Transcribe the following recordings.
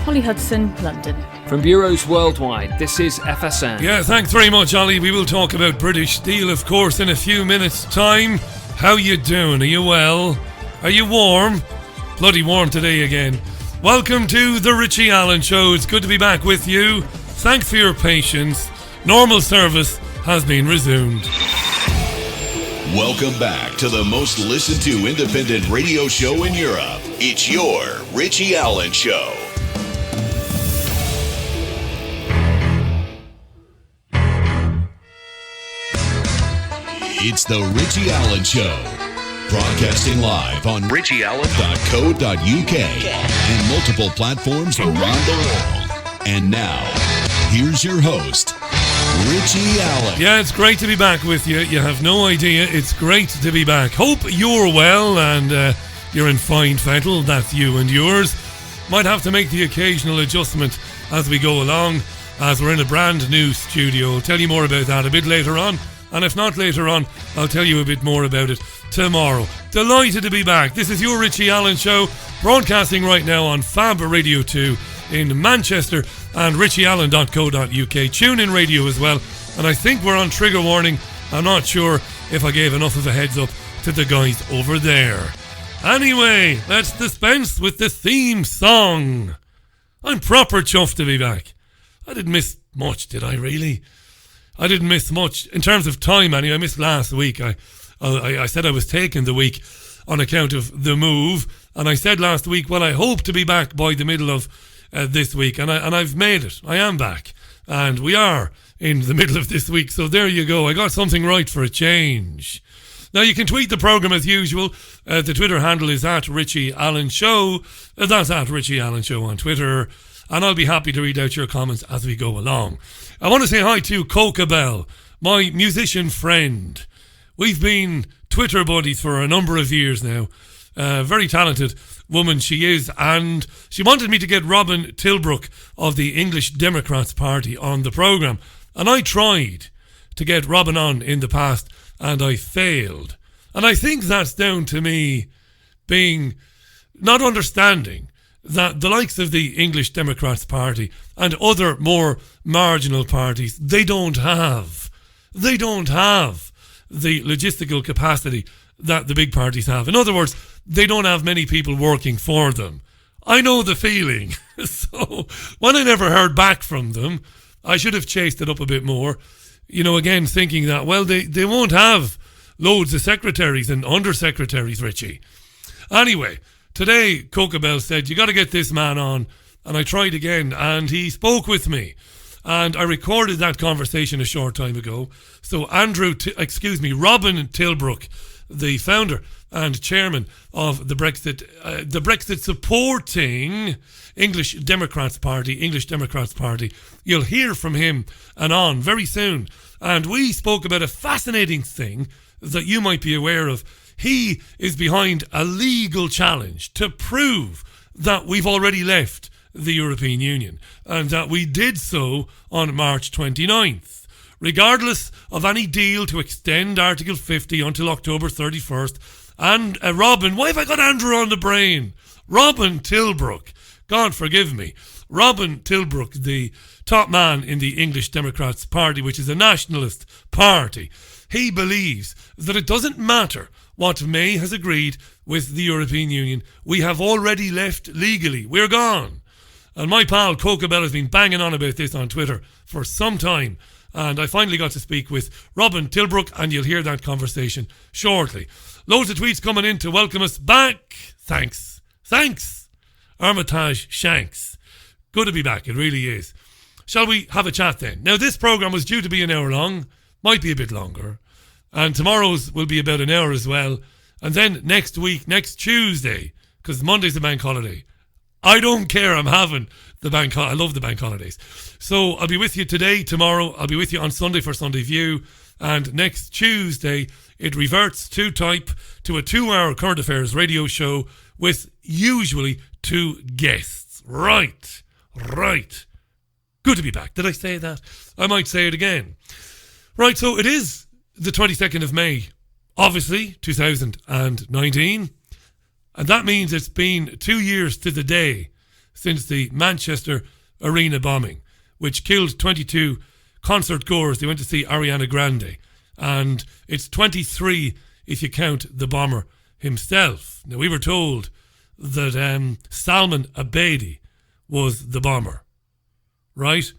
Holly Hudson, London. From bureaus worldwide, this is FSN. Yeah, thanks very much, Ollie. We will talk about British Steel, of course, in a few minutes' time. How you doing? Are you well? Are you warm? Bloody warm today again. Welcome to the Richie Allen Show. It's good to be back with you. Thanks for your patience. Normal service has been resumed. Welcome back to the most listened to independent radio show in Europe. It's your Richie Allen Show. It's the Richie Allen Show. Broadcasting live on richieallen.co.uk and multiple platforms around the world. And now, here's your host, Richie Allen. Yeah, it's great to be back with you. You have no idea. It's great to be back. Hope you're well and you're in fine fettle. That's you and yours. Might have to make the occasional adjustment as we go along, as we're in a brand new studio. I'll tell you more about that a bit later on. And if not later on, I'll tell you a bit more about it tomorrow. Delighted to be back. This is your Richie Allen Show, broadcasting right now on Fab Radio 2 in Manchester and richieallen.co.uk. Tune in radio as well. And I think we're on trigger warning. I'm not sure if I gave enough of a heads up to the guys over there. Anyway, let's dispense with the theme song. I'm proper chuffed to be back. I didn't miss much, did I really? I didn't miss much in terms of time anyway. I missed last week. I said I was taking the week on account of the move, and I said last week, well, I hope to be back by the middle of this week, and I've made it. I am back, and we are in the middle of this week, so there you go. I got something right for a change. Now, you can tweet the programme as usual. The Twitter handle is at Richie Allen Show. That's at Richie Allen Show on Twitter, and I'll be happy to read out your comments as we go along. I want to say hi to Coca Bell, my musician friend. We've been Twitter buddies for a number of years now. Very talented woman she is, and she wanted me to get Robin Tilbrook of the English Democrats Party on the programme. And I tried to get Robin on in the past, and I failed. And I think that's down to me being not understanding that the likes of the English Democrats Party and other more marginal parties, they don't have the logistical capacity that the big parties have. In other words, they don't have many people working for them. I know the feeling. So when I never heard back from them, I should have chased it up a bit more. You know, again, thinking that, well, they won't have loads of secretaries and undersecretaries, Richie. Anyway, today, Coca Bell said, you got to get this man on. And I tried again, and he spoke with me. And I recorded that conversation a short time ago. So Robin Tilbrook, the founder and chairman of the Brexit supporting English Democrats Party, you'll hear from him and on very soon. And we spoke about a fascinating thing that you might be aware of. He is behind a legal challenge to prove that we've already left the European Union and that we did so on March 29th. Regardless of any deal to extend Article 50 until October 31st. And Robin, why have I got Andrew on the brain? Robin Tilbrook, God forgive me. Robin Tilbrook, the top man in the English Democrats Party, which is a nationalist party. He believes that it doesn't matter what May has agreed with the European Union. We have already left legally. We're gone. And my pal Coca Bell has been banging on about this on Twitter for some time. And I finally got to speak with Robin Tilbrook, and you'll hear that conversation shortly. Loads of tweets coming in to welcome us back. Thanks. Armitage Shanks. Good to be back, it really is. Shall we have a chat then? Now, this programme was due to be an hour long, might be a bit longer. And tomorrow's will be about an hour as well. And then next week, next Tuesday, because Monday's the bank holiday. I don't care, I'm having the bank holiday. I love the bank holidays. So I'll be with you today, tomorrow. I'll be with you on Sunday for Sunday View. And next Tuesday, it reverts to type to a 2-hour current affairs radio show with usually 2 guests. Right. Good to be back. Did I say that? I might say it again. Right, so it is the 22nd of May, obviously, 2019. And that means it's been 2 years to the day since the Manchester Arena bombing, which killed 22 concert goers. They went to see Ariana Grande. And it's 23 if you count the bomber himself. Now, we were told that Salman Abedi was the bomber, right?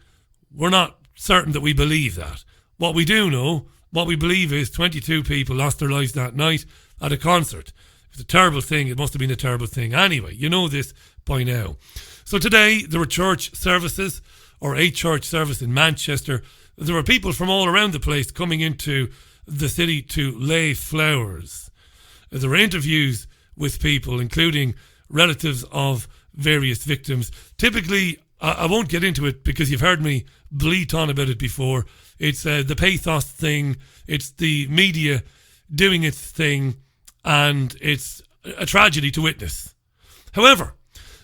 We're not certain that we believe that. What we do know, what we believe is 22 people lost their lives that night at a concert. It's a terrible thing. It must have been a terrible thing. Anyway, you know this by now. So today, there were church services, or a church service in Manchester. There were people from all around the place coming into the city to lay flowers. There were interviews with people, including relatives of various victims. Typically, I won't get into it because you've heard me bleat on about it before. It's the pathos thing. It's the media doing its thing. And it's a tragedy to witness. However,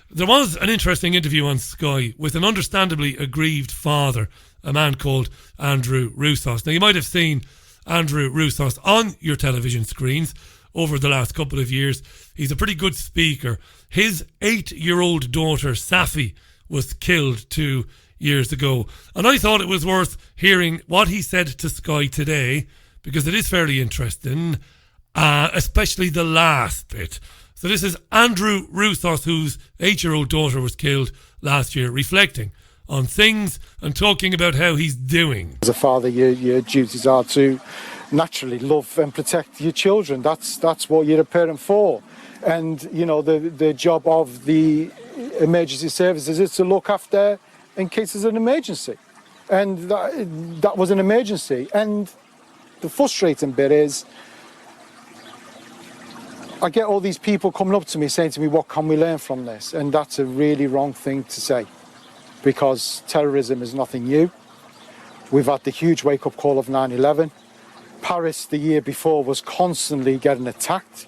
there was an interesting interview on Sky with an understandably aggrieved father, a man called Andrew Roussos. Now, you might have seen Andrew Roussos on your television screens over the last couple of years. He's a pretty good speaker. His 8-year-old daughter, Safi, was killed 2 years ago. And I thought it was worth hearing what he said to Sky today, because it is fairly interesting, especially the last bit. So this is Andrew Roussos, whose 8-year-old daughter was killed last year, reflecting on things and talking about how he's doing. As a father, your duties are to naturally love and protect your children. That's what you're a parent for. And, you know, the job of the emergency services is to look after in case there's an emergency. And that was an emergency. And the frustrating bit is, I get all these people coming up to me saying to me, what can we learn from this? And that's a really wrong thing to say, because terrorism is nothing new. We've had the huge wake-up call of 9/11. Paris the year before was constantly getting attacked.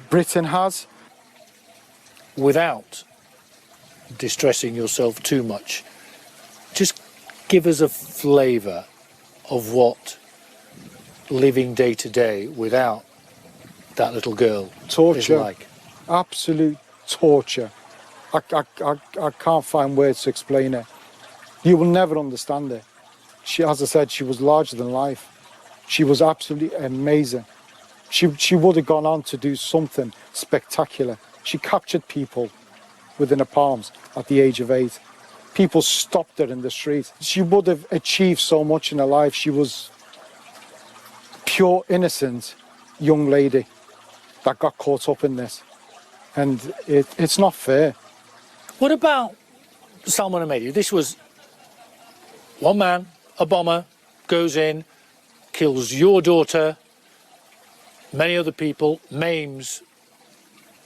Britain has. Without distressing yourself too much, just give us a flavour of what living day to day without that little girl torture is like. Absolute torture. I can't find words to explain it. You will never understand it. She, as I said, she was larger than life. She was absolutely amazing. She would have gone on to do something spectacular. She captured people within her palms at the age of 8. People stopped her in the street. She would have achieved so much in her life. She was pure, innocent young lady that got caught up in this. And it's not fair. What about Salman Abedi? This was one man, a bomber, goes in, kills your daughter, many other people, maims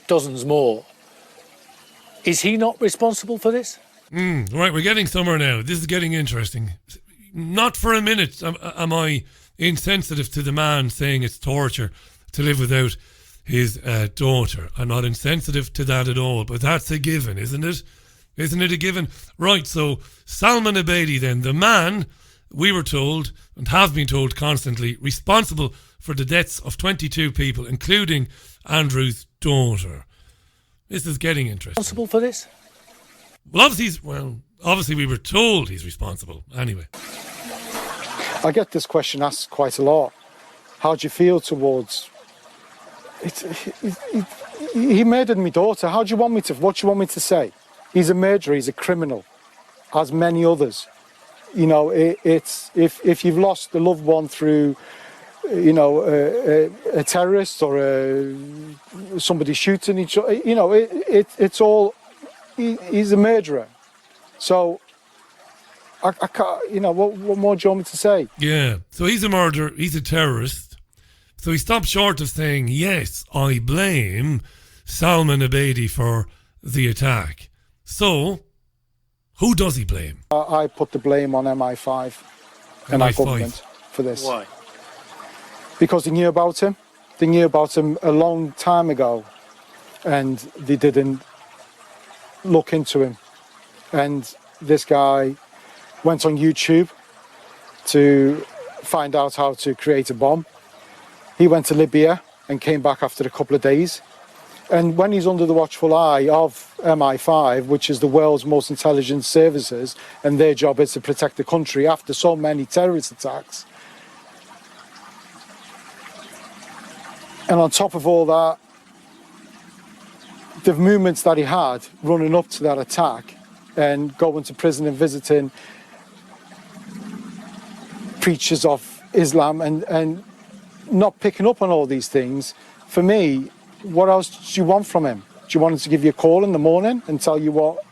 dozens more. Is he not responsible for this? Right, we're getting somewhere now. This is getting interesting. Not for a minute am I insensitive to the man saying it's torture to live without his daughter. I'm not insensitive to that at all, but that's a given, isn't it? Isn't it a given? Right, so Salman Abedi then, the man, we were told, and have been told constantly, responsible for the deaths of 22 people, including Andrew's daughter. This is getting interesting. Responsible for this? Well, obviously we were told he's responsible. Anyway. I get this question asked quite a lot. How do you feel towards... He murdered my daughter. What do you want me to say? He's a murderer, he's a criminal, as many others. You know, it's if you've lost a loved one through, you know, a terrorist or somebody shooting each other, you know, it's all, he's a murderer. So, I can't, you know, what more do you want me to say? Yeah, so he's a murderer, he's a terrorist. So he stopped short of saying, yes, I blame Salman Abedi for the attack. So, who does he blame? I put the blame on MI5 and our government for this. Why? Because they knew about him. They knew about him a long time ago, and they didn't look into him. And this guy went on YouTube to find out how to create a bomb. He went to Libya and came back after a couple of days. And when he's under the watchful eye of MI5, which is the world's most intelligent services, and their job is to protect the country after so many terrorist attacks. And on top of all that, the movements that he had running up to that attack and going to prison and visiting preachers of Islam and not picking up on all these things, for me, what else do you want from him? Do you want him to give you a call in the morning and tell you what?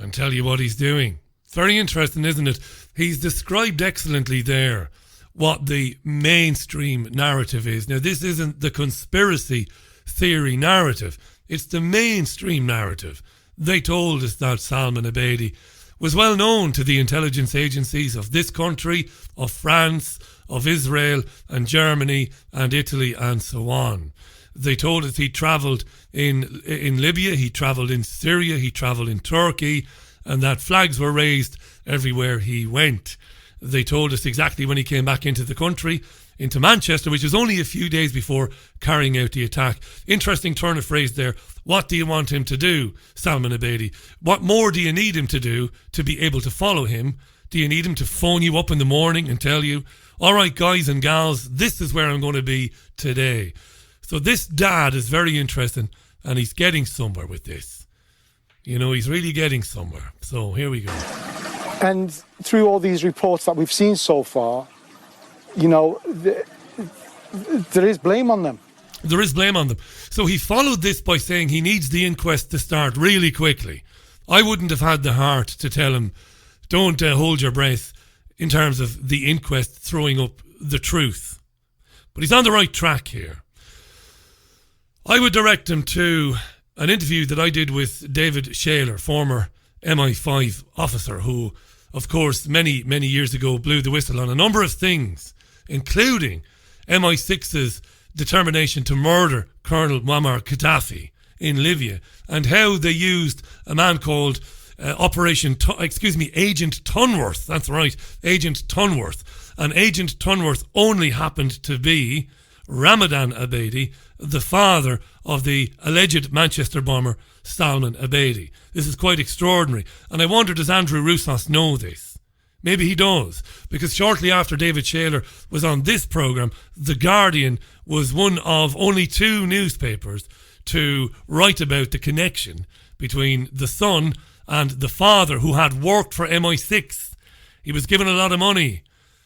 And tell you what he's doing. It's very interesting, isn't it? He's described excellently there what the mainstream narrative is. Now, this isn't the conspiracy theory narrative. It's the mainstream narrative. They told us that Salman Abedi was well known to the intelligence agencies of this country, of France, of Israel and Germany and Italy and so on. They told us he travelled in Libya, he travelled in Syria, he travelled in Turkey, and that flags were raised everywhere he went. They told us exactly when he came back into the country, into Manchester, which was only a few days before carrying out the attack. Interesting turn of phrase there. What do you want him to do, Salman Abedi? What more do you need him to do to be able to follow him? Do you need him to phone you up in the morning and tell you, all right, guys and gals, this is where I'm going to be today? So this dad is very interesting, and he's getting somewhere with this. You know, he's really getting somewhere. So here we go. And through all these reports that we've seen so far, you know, there is blame on them. There is blame on them. So he followed this by saying he needs the inquest to start really quickly. I wouldn't have had the heart to tell him, don't hold your breath in terms of the inquest throwing up the truth. But he's on the right track here. I would direct him to an interview that I did with David Shaler, former MI5 officer, who, of course, many, many years ago blew the whistle on a number of things, including MI6's determination to murder Colonel Muammar Gaddafi in Libya, and how they used a man called Agent Tunworth. That's right, Agent Tunworth. And Agent Tunworth only happened to be Ramadan Abedi, the father of the alleged Manchester bomber Salman Abedi. This is quite extraordinary. And I wonder, does Andrew Roussos know this? Maybe he does, because shortly after David Shaler was on this programme, The Guardian was one of only 2 newspapers to write about the connection between the son and the father, who had worked for MI6. He was given a lot of money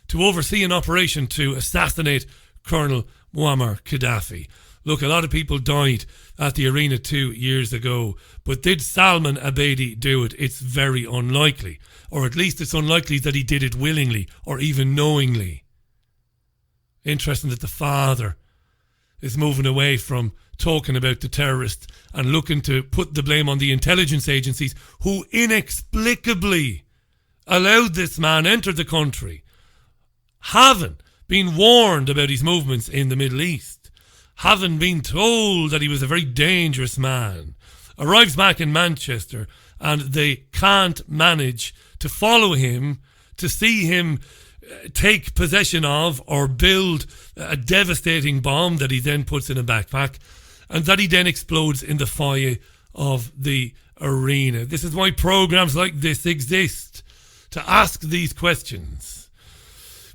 to oversee an operation to assassinate Colonel Muammar Gaddafi. Look, a lot of people died at the arena 2 years ago, but did Salman Abedi do it? It's very unlikely. Or at least it's unlikely that he did it willingly or even knowingly. Interesting that the father is moving away from talking about the terrorist and looking to put the blame on the intelligence agencies, who inexplicably allowed this man enter the country, having been warned about his movements in the Middle East, having been told that he was a very dangerous man, arrives back in Manchester, and they can't manage to follow him, to see him take possession of or build a devastating bomb that he then puts in a backpack, and that he then explodes in the foyer of the arena. This is why programs like this exist, to ask these questions.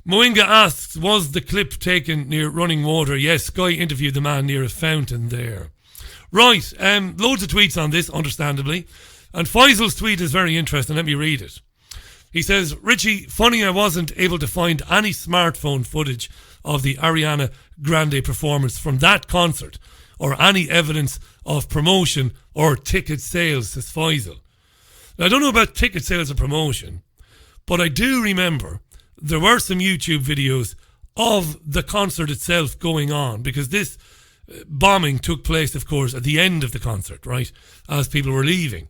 Moinga asks, was the clip taken near running water? Yes, Sky interviewed the man near a fountain there. Right, loads of tweets on this, understandably. And Faisal's tweet is very interesting. Let me read it. He says, Richie, funny I wasn't able to find any smartphone footage of the Ariana Grande performance from that concert, or any evidence of promotion or ticket sales, says Faisal. Now, I don't know about ticket sales or promotion, but I do remember there were some YouTube videos of the concert itself going on, because this bombing took place, of course, at the end of the concert, right, as people were leaving.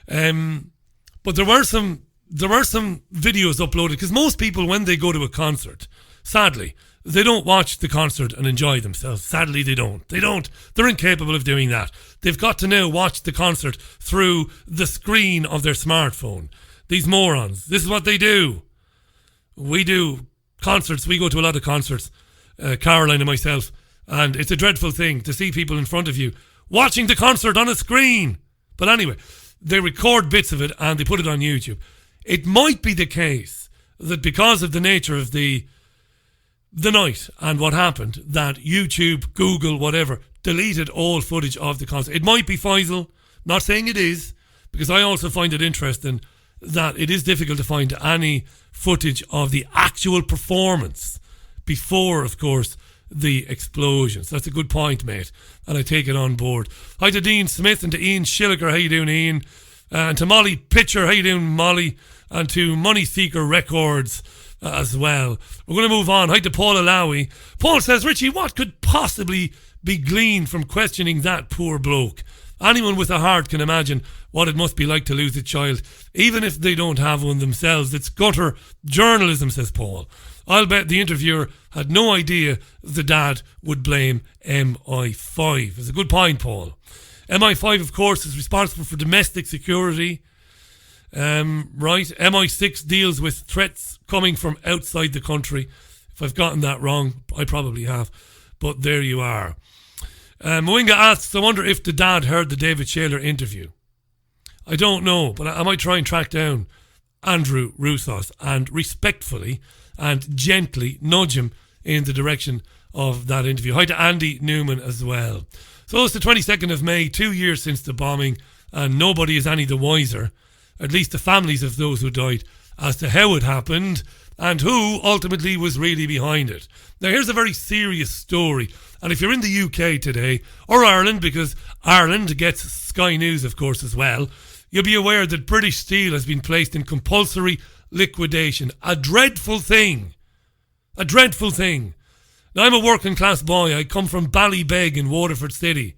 But there were some videos uploaded, because most people, when they go to a concert, sadly, they don't watch the concert and enjoy themselves. Sadly, they don't. They're incapable of doing that. They've got to now watch the concert through the screen of their smartphone. These morons. This is what they do. We do concerts. We go to a lot of concerts, Caroline and myself, And it's a dreadful thing to see people in front of you watching the concert on a screen. But anyway, they record bits of it and they put it on YouTube. It might be the case that because of the nature of the night and what happened, that YouTube, Google, whatever, deleted all footage of the concert. It might be Faisal. Not saying it is, because I also find it interesting that it is difficult to find any footage of the actual performance before, of course, the explosions. That's a good point, mate, and I take it on board. Hi to Dean Smith and to Ian Schilliger. How you doing, Ian? And to Molly Pitcher. How you doing, Molly? And to Money Seeker Records as well. We're going to move on. Hi to Paul Alawi. Paul says, Richie, what could possibly be gleaned from questioning that poor bloke? Anyone with a heart can imagine what it must be like to lose a child, even if they don't have one themselves. It's gutter journalism, says Paul. I'll bet the interviewer had no idea the dad would blame MI5. It's a good point, Paul. MI5, of course, is responsible for domestic security. Right, MI6 deals with threats coming from outside the country. If I've gotten that wrong, I probably have, but there you are. Mwinga asks, I wonder if the dad heard the David Shaler interview. I don't know, but I might try and track down Andrew Roussos and respectfully and gently nudge him in the direction of that interview. Hi to Andy Newman as well. So it's the 22nd of May, 2 years since the bombing, and nobody is any the wiser, at least the families of those who died, as to how it happened and who ultimately was really behind it. Now here's a very serious story, and if you're in the UK today, or Ireland, because Ireland gets Sky News of course as well, you'll be aware that British Steel has been placed in compulsory liquidation. A dreadful thing. A dreadful thing. Now I'm a working class boy. I come from Ballybeg in Waterford City,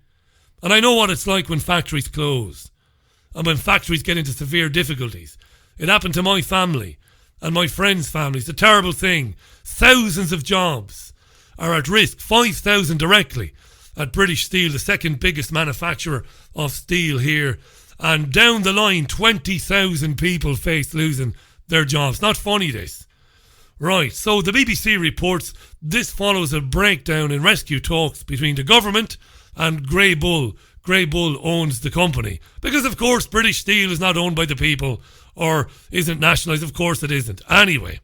and I know what it's like when factories close and when factories get into severe difficulties. It happened to my family and my friends' families. It's a terrible thing. Thousands of jobs are at risk. 5,000 directly at British Steel, the second biggest manufacturer of steel here. And down the line, 20,000 people face losing their jobs. Not funny, this. Right, so the BBC reports this follows a breakdown in rescue talks between the government and Grey Bull. Grey Bull owns the company. Because, of course, British Steel is not owned by the people or isn't nationalised. Of course it isn't. Anyway,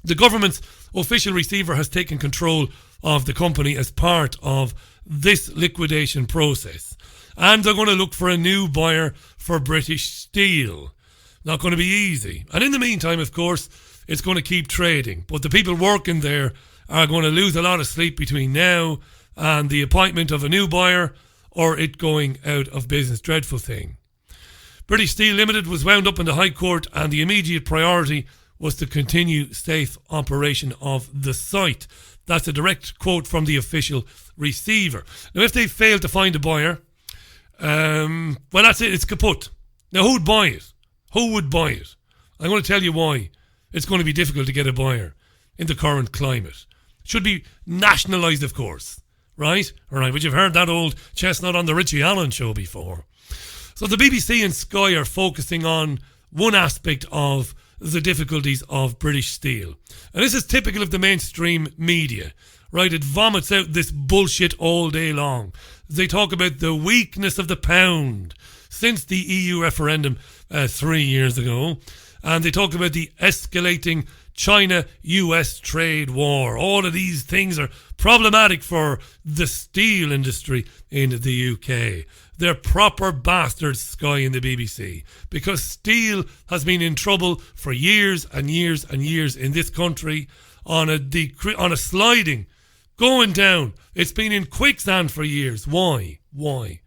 the government's official receiver has taken control of the company as part of this liquidation process. And they're going to look for a new buyer for British Steel. Not going to be easy. And in the meantime, of course, it's going to keep trading. But the people working there are going to lose a lot of sleep between now and the appointment of a new buyer or it going out of business. Dreadful thing. British Steel Limited was wound up in the High Court, and the immediate priority was to continue safe operation of the site. That's a direct quote from the official receiver. Now, if they fail to find a buyer, well, that's it. It's kaput. Now, who'd buy it? Who would buy it? I'm going to tell you why. It's going to be difficult to get a buyer in the current climate. Should be nationalised, of course. Right? All right, but you've heard that old chestnut on the Richie Allen Show before. So the BBC and Sky are focusing on one aspect of the difficulties of British Steel. And this is typical of the mainstream media. Right? It vomits out this bullshit all day long. They talk about the weakness of the pound since the EU referendum 3 years ago. And they talk about the escalating China-US trade war. All of these things are problematic for the steel industry in the UK. They're proper bastards, Sky and the BBC, because steel has been in trouble for years and years and years in this country on a sliding, going down. It's been in quicksand for years. Why? Why?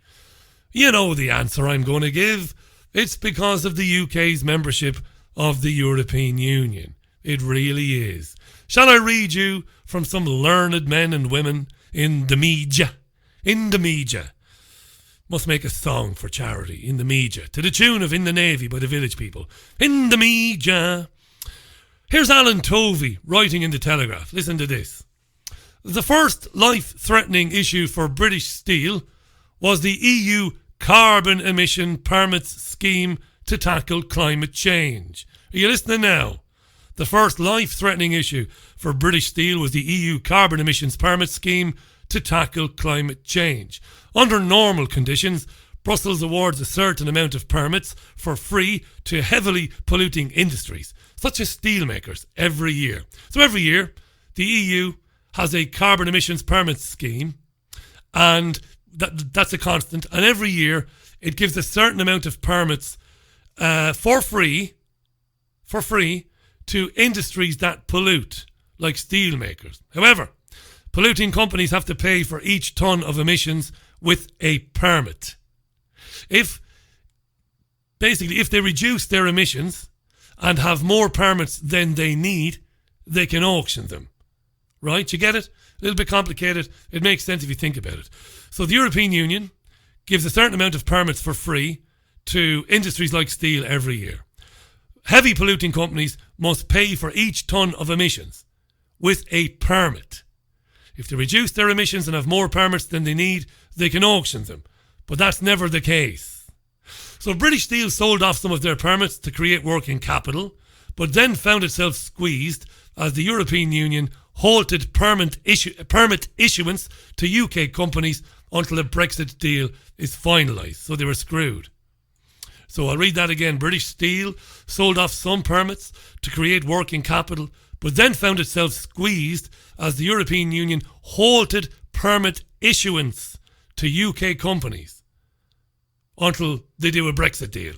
You know the answer I'm going to give. It's because of the UK's membership of the European Union. It really is. Shall I read you from some learned men and women in the media? In the media. Must make a song for charity. In the media. To the tune of In the Navy by the Village People. In the media. Here's Alan Tovey writing in the Telegraph. Listen to this. The first life-threatening issue for British Steel was the EU carbon emission permits scheme to tackle climate change. Are you listening now? The first life-threatening issue for British Steel was the EU carbon emissions permit scheme to tackle climate change. Under normal conditions, Brussels awards a certain amount of permits for free to heavily polluting industries, such as steelmakers, every year. So every year, the EU has a carbon emissions permit scheme, and that's a constant. And every year, it gives a certain amount of permits for free to industries that pollute, like steelmakers. However, polluting companies have to pay for each ton of emissions with a permit. If they reduce their emissions and have more permits than they need, they can auction them. Right? You get it? A little bit complicated. It makes sense if you think about it. So the European Union gives a certain amount of permits for free to industries like steel every year. Heavy polluting companies must pay for each ton of emissions with a permit. If they reduce their emissions and have more permits than they need, they can auction them. But that's never the case. So British Steel sold off some of their permits to create working capital, but then found itself squeezed as the European Union halted permit issuance to UK companies until a Brexit deal is finalised. So they were screwed. So I'll read that again. British Steel sold off some permits to create working capital, but then found itself squeezed as the European Union halted permit issuance to UK companies until they do a Brexit deal.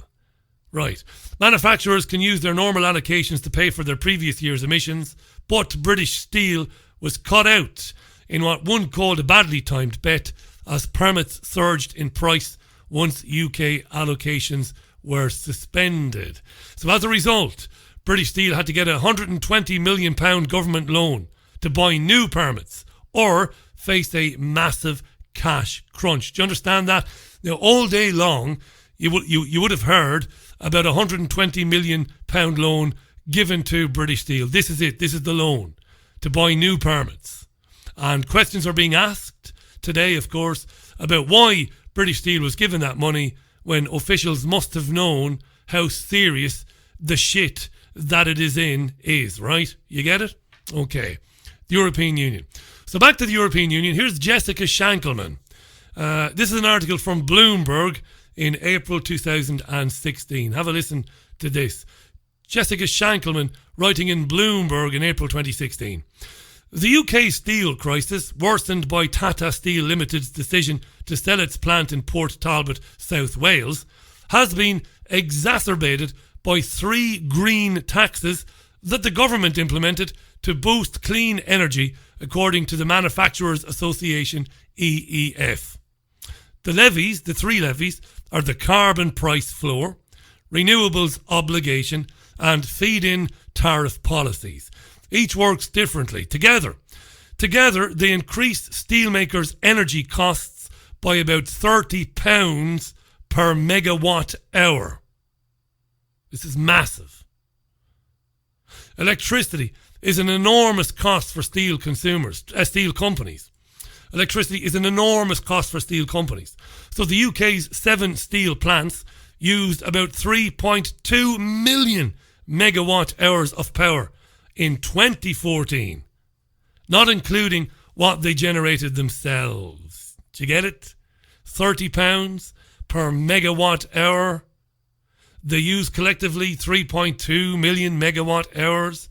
Right. Manufacturers can use their normal allocations to pay for their previous year's emissions, but British Steel was cut out in what one called a badly timed bet as permits surged in price once UK allocations were suspended. So as a result, British Steel had to get a £120 million government loan to buy new permits or face a massive cash crunch. Do you understand that? Now, all day long, you would have heard about a £120 million loan given to British Steel. This is it. This is the loan to buy new permits. And questions are being asked today, of course, about why British Steel was given that money when officials must have known how serious the shit that it is in is, right? You get it? Okay. The European Union. So back to the European Union. Here's Jessica Shankelman. This is an article from Bloomberg in April 2016. Have a listen to this. Jessica Shankelman writing in Bloomberg in April 2016. The UK steel crisis, worsened by Tata Steel Limited's decision to sell its plant in Port Talbot, South Wales, has been exacerbated by 3 green taxes that the government implemented to boost clean energy, according to the Manufacturers Association, EEF. The 3 levies, are the carbon price floor, renewables obligation, and feed-in tariff policies. Each works differently. Together, they increase steelmakers' energy costs by about £30 per megawatt hour. This is massive. Electricity is an enormous cost for steel companies. Electricity is an enormous cost for steel companies. So the UK's 7 steel plants used about 3.2 million megawatt hours of power in 2014, not including what they generated themselves. Do you get it? £30 per megawatt hour. They use collectively 3.2 million megawatt hours.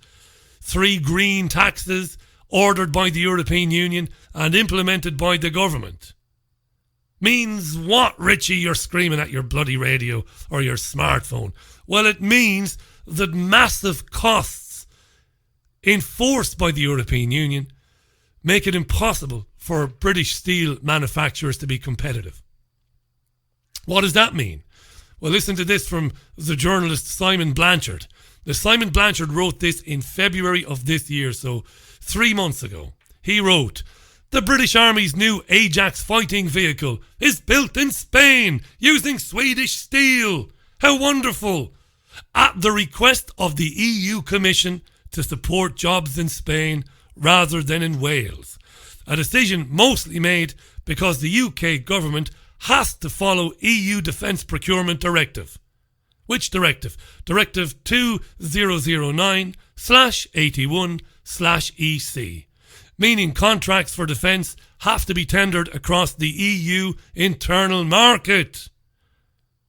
3 green taxes ordered by the European Union and implemented by the government. Means what, Richie? You're screaming at your bloody radio or your smartphone. Well, it means that massive costs enforced by the European Union make it impossible for British steel manufacturers to be competitive. What does that mean? Well, listen to this from the journalist Simon Blanchard. Now, Simon Blanchard wrote this in February of this year, so 3 months ago. He wrote, "The British Army's new Ajax fighting vehicle is built in Spain using Swedish steel. How wonderful! At the request of the EU Commission to support jobs in Spain rather than in Wales. A decision mostly made because the UK government has to follow EU Defence Procurement Directive." Which directive? Directive 2009/81/EC. meaning contracts for defence have to be tendered across the EU internal market.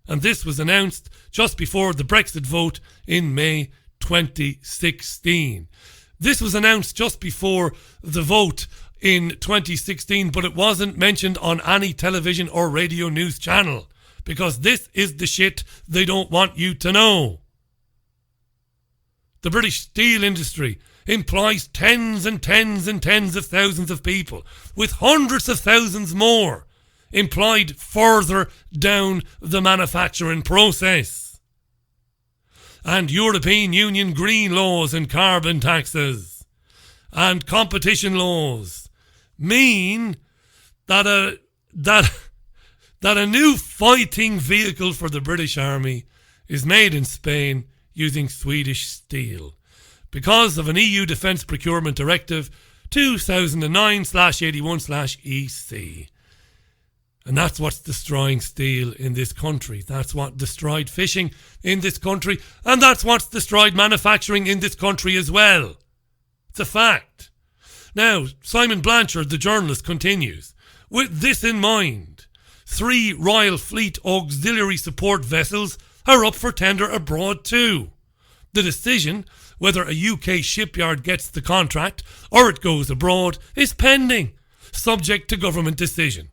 And this was announced just before the Brexit vote in May 2016. This was announced just before the vote in 2016, but it wasn't mentioned on any television or radio news channel, because this is the shit they don't want you to know. The British steel industry employs tens and tens and tens of thousands of people, with hundreds of thousands more employed further down the manufacturing process. And European Union green laws and carbon taxes and competition laws mean that a new fighting vehicle for the British Army is made in Spain using Swedish steel because of an EU Defence Procurement Directive 2009/81/EC. And that's what's destroying steel in this country. That's what destroyed fishing in this country. And that's what's destroyed manufacturing in this country as well. It's a fact. Now, Simon Blanchard, the journalist, continues. With this in mind, 3 Royal Fleet auxiliary support vessels are up for tender abroad too. The decision whether a UK shipyard gets the contract or it goes abroad is pending, subject to government decision.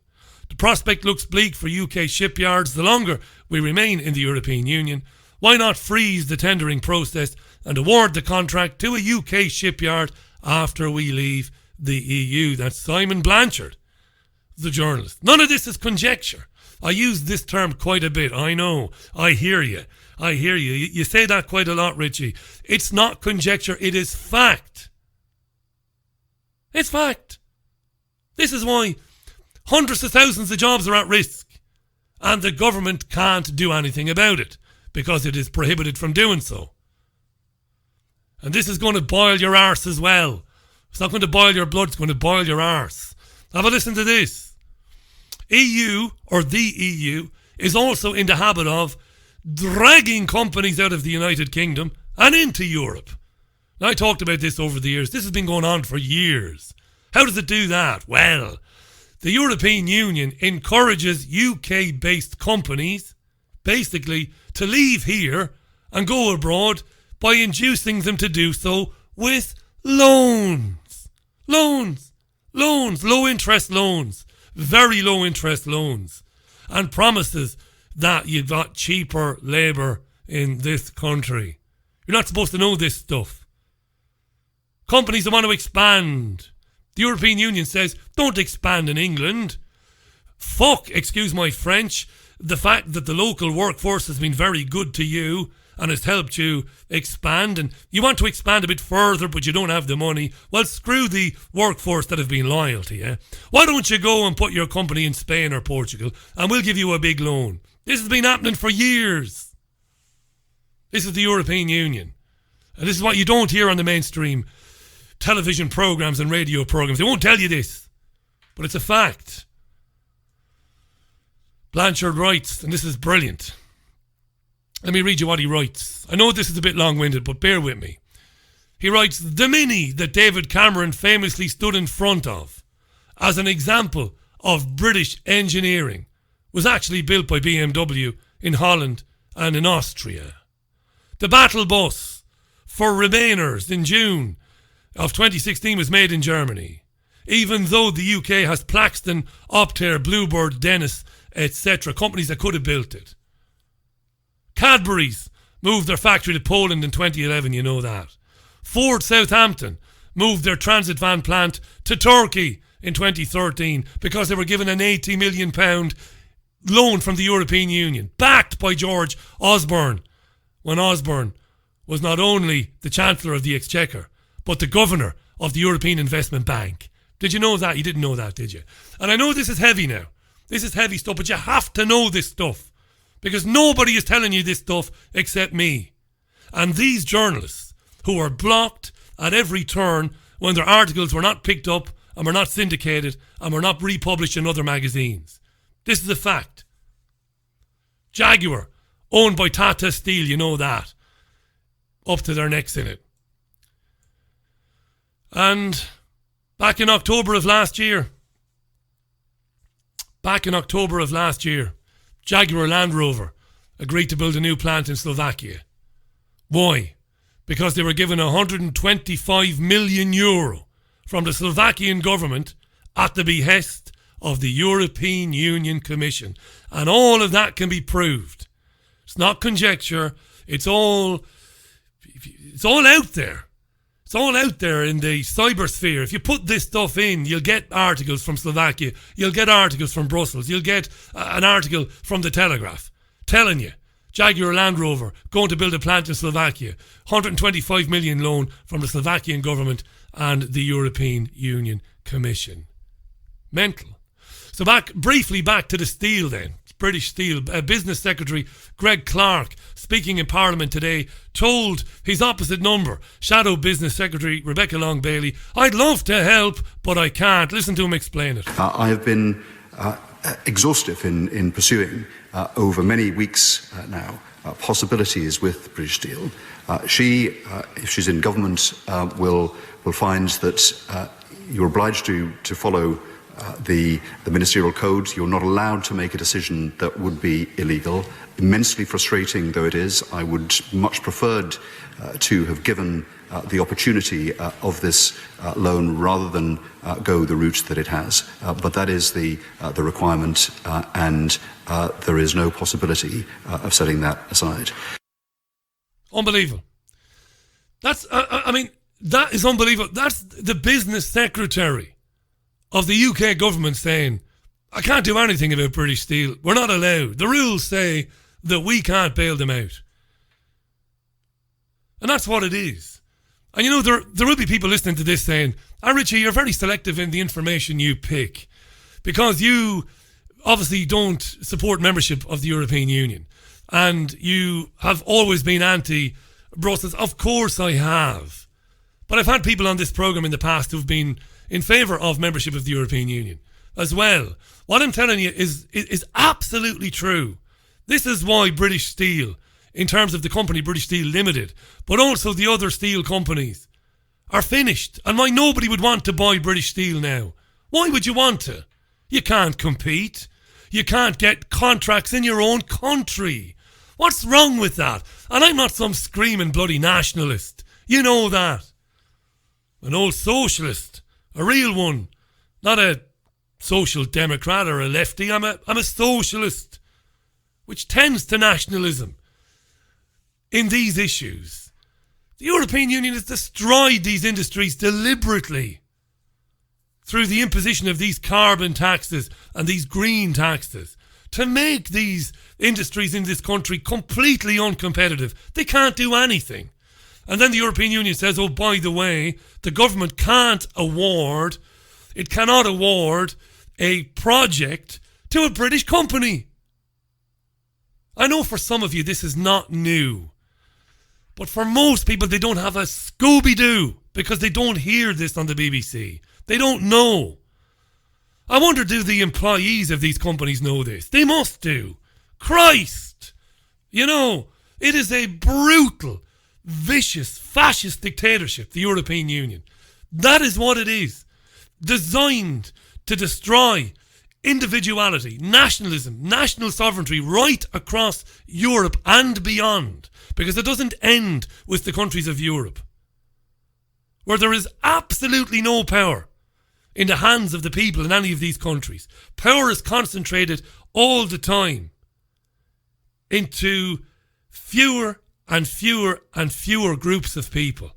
The prospect looks bleak for UK shipyards the longer we remain in the European Union. Why not freeze the tendering process and award the contract to a UK shipyard after we leave the EU? That's Simon Blanchard, the journalist. None of this is conjecture. I use this term quite a bit. I know. I hear you. You say that quite a lot, Richie. It's not conjecture. It is fact. It's fact. This is why hundreds of thousands of jobs are at risk, and the government can't do anything about it because it is prohibited from doing so. And this is going to boil your arse as well. It's not going to boil your blood, it's going to boil your arse. Have a listen to this. EU, or the EU, is also in the habit of dragging companies out of the United Kingdom and into Europe. Now, I talked about this over the years. This has been going on for years. How does it do that? Well, the European Union encourages UK-based companies, basically, to leave here and go abroad by inducing them to do so with loans. Low-interest loans. Very low-interest loans. And promises that you've got cheaper labour in this country. You're not supposed to know this stuff. Companies that want to expand. The European Union says, don't expand in England. Fuck, excuse my French, the fact that the local workforce has been very good to you and has helped you expand, and you want to expand a bit further but you don't have the money. Well, screw the workforce that have been loyal to you. Why don't you go and put your company in Spain or Portugal and we'll give you a big loan? This has been happening for years. This is the European Union. And this is what you don't hear on the mainstream television programs and radio programs. They won't tell you this, but it's a fact. Blanchard writes, and this is brilliant. Let me read you what he writes. I know this is a bit long-winded, but bear with me. He writes, the Mini that David Cameron famously stood in front of as an example of British engineering was actually built by BMW in Holland and in Austria. The battle bus for Remainers in June of 2016 was made in Germany, even though the UK has Plaxton, Optare, Bluebird, Dennis, etc., companies that could have built it. Cadbury's moved their factory to Poland in 2011, you know that. Ford Southampton moved their transit van plant to Turkey in 2013 because they were given an £80 million loan from the European Union, backed by George Osborne, when Osborne was not only the Chancellor of the Exchequer, but the Governor of the European Investment Bank. Did you know that? You didn't know that, did you? And I know this is heavy now. This is heavy stuff, but you have to know this stuff, because nobody is telling you this stuff except me. And these journalists who are blocked at every turn when their articles were not picked up and were not syndicated and were not republished in other magazines. This is a fact. Jaguar, owned by Tata Steel, you know that. Up to their necks in it. And Back in October of last year, Jaguar Land Rover agreed to build a new plant in Slovakia. Why? Because they were given €125 million from the Slovakian government at the behest of the European Union Commission. And all of that can be proved. It's not conjecture. It's all out there. It's all out there in the cybersphere. If you put this stuff in, you'll get articles from Slovakia. You'll get articles from Brussels. You'll get an article from the Telegraph telling you Jaguar Land Rover going to build a plant in Slovakia. 125 million loan from the Slovakian government and the European Union Commission. Mental. So briefly back to the steel then. British Steel. Business Secretary Greg Clark, speaking in Parliament today, told his opposite number, Shadow Business Secretary Rebecca Long-Bailey, "I'd love to help, but I can't." Listen to him explain it. I have been exhaustive in pursuing over many weeks now possibilities with British Steel. She, if she's in government, will find that you're obliged to follow the ministerial code. You're not allowed to make a decision that would be illegal. Immensely frustrating though it is, I would much preferred to have given the opportunity of this loan rather than go the route that it has. But that is the requirement, and there is no possibility of setting that aside. Unbelievable. That's, that is unbelievable. That's the business secretary of the UK government saying, "I can't do anything about British Steel. We're not allowed. The rules say that we can't bail them out." And that's what it is. And you know, there will be people listening to this saying, Richie, you're very selective in the information you pick because you obviously don't support membership of the European Union and you have always been anti-Brussels." Of course I have. But I've had people on this programme in the past who've been in favour of membership of the European Union as well. What I'm telling you is absolutely true. This is why British Steel, in terms of the company British Steel Limited, but also the other steel companies, are finished. And why nobody would want to buy British Steel now. Why would you want to? You can't compete. You can't get contracts in your own country. What's wrong with that? And I'm not some screaming bloody nationalist. You know that. An old socialist. A real one. Not a social democrat or a lefty. I'm a socialist, which tends to nationalism in these issues. The European Union has destroyed these industries deliberately through the imposition of these carbon taxes and these green taxes to make these industries in this country completely uncompetitive. They can't do anything. And then the European Union says, oh, by the way, the government cannot award a project to a British company. I know for some of you this is not new. But for most people, they don't have a Scooby-Doo because they don't hear this on the BBC. They don't know. I wonder, do the employees of these companies know this? They must do. Christ! You know, it is a brutal, vicious, fascist dictatorship, the European Union. That is what it is. Designed to destroy individuality, nationalism, national sovereignty right across Europe and beyond. Because it doesn't end with the countries of Europe, where there is absolutely no power in the hands of the people in any of these countries. Power is concentrated all the time into fewer and fewer and fewer groups of people,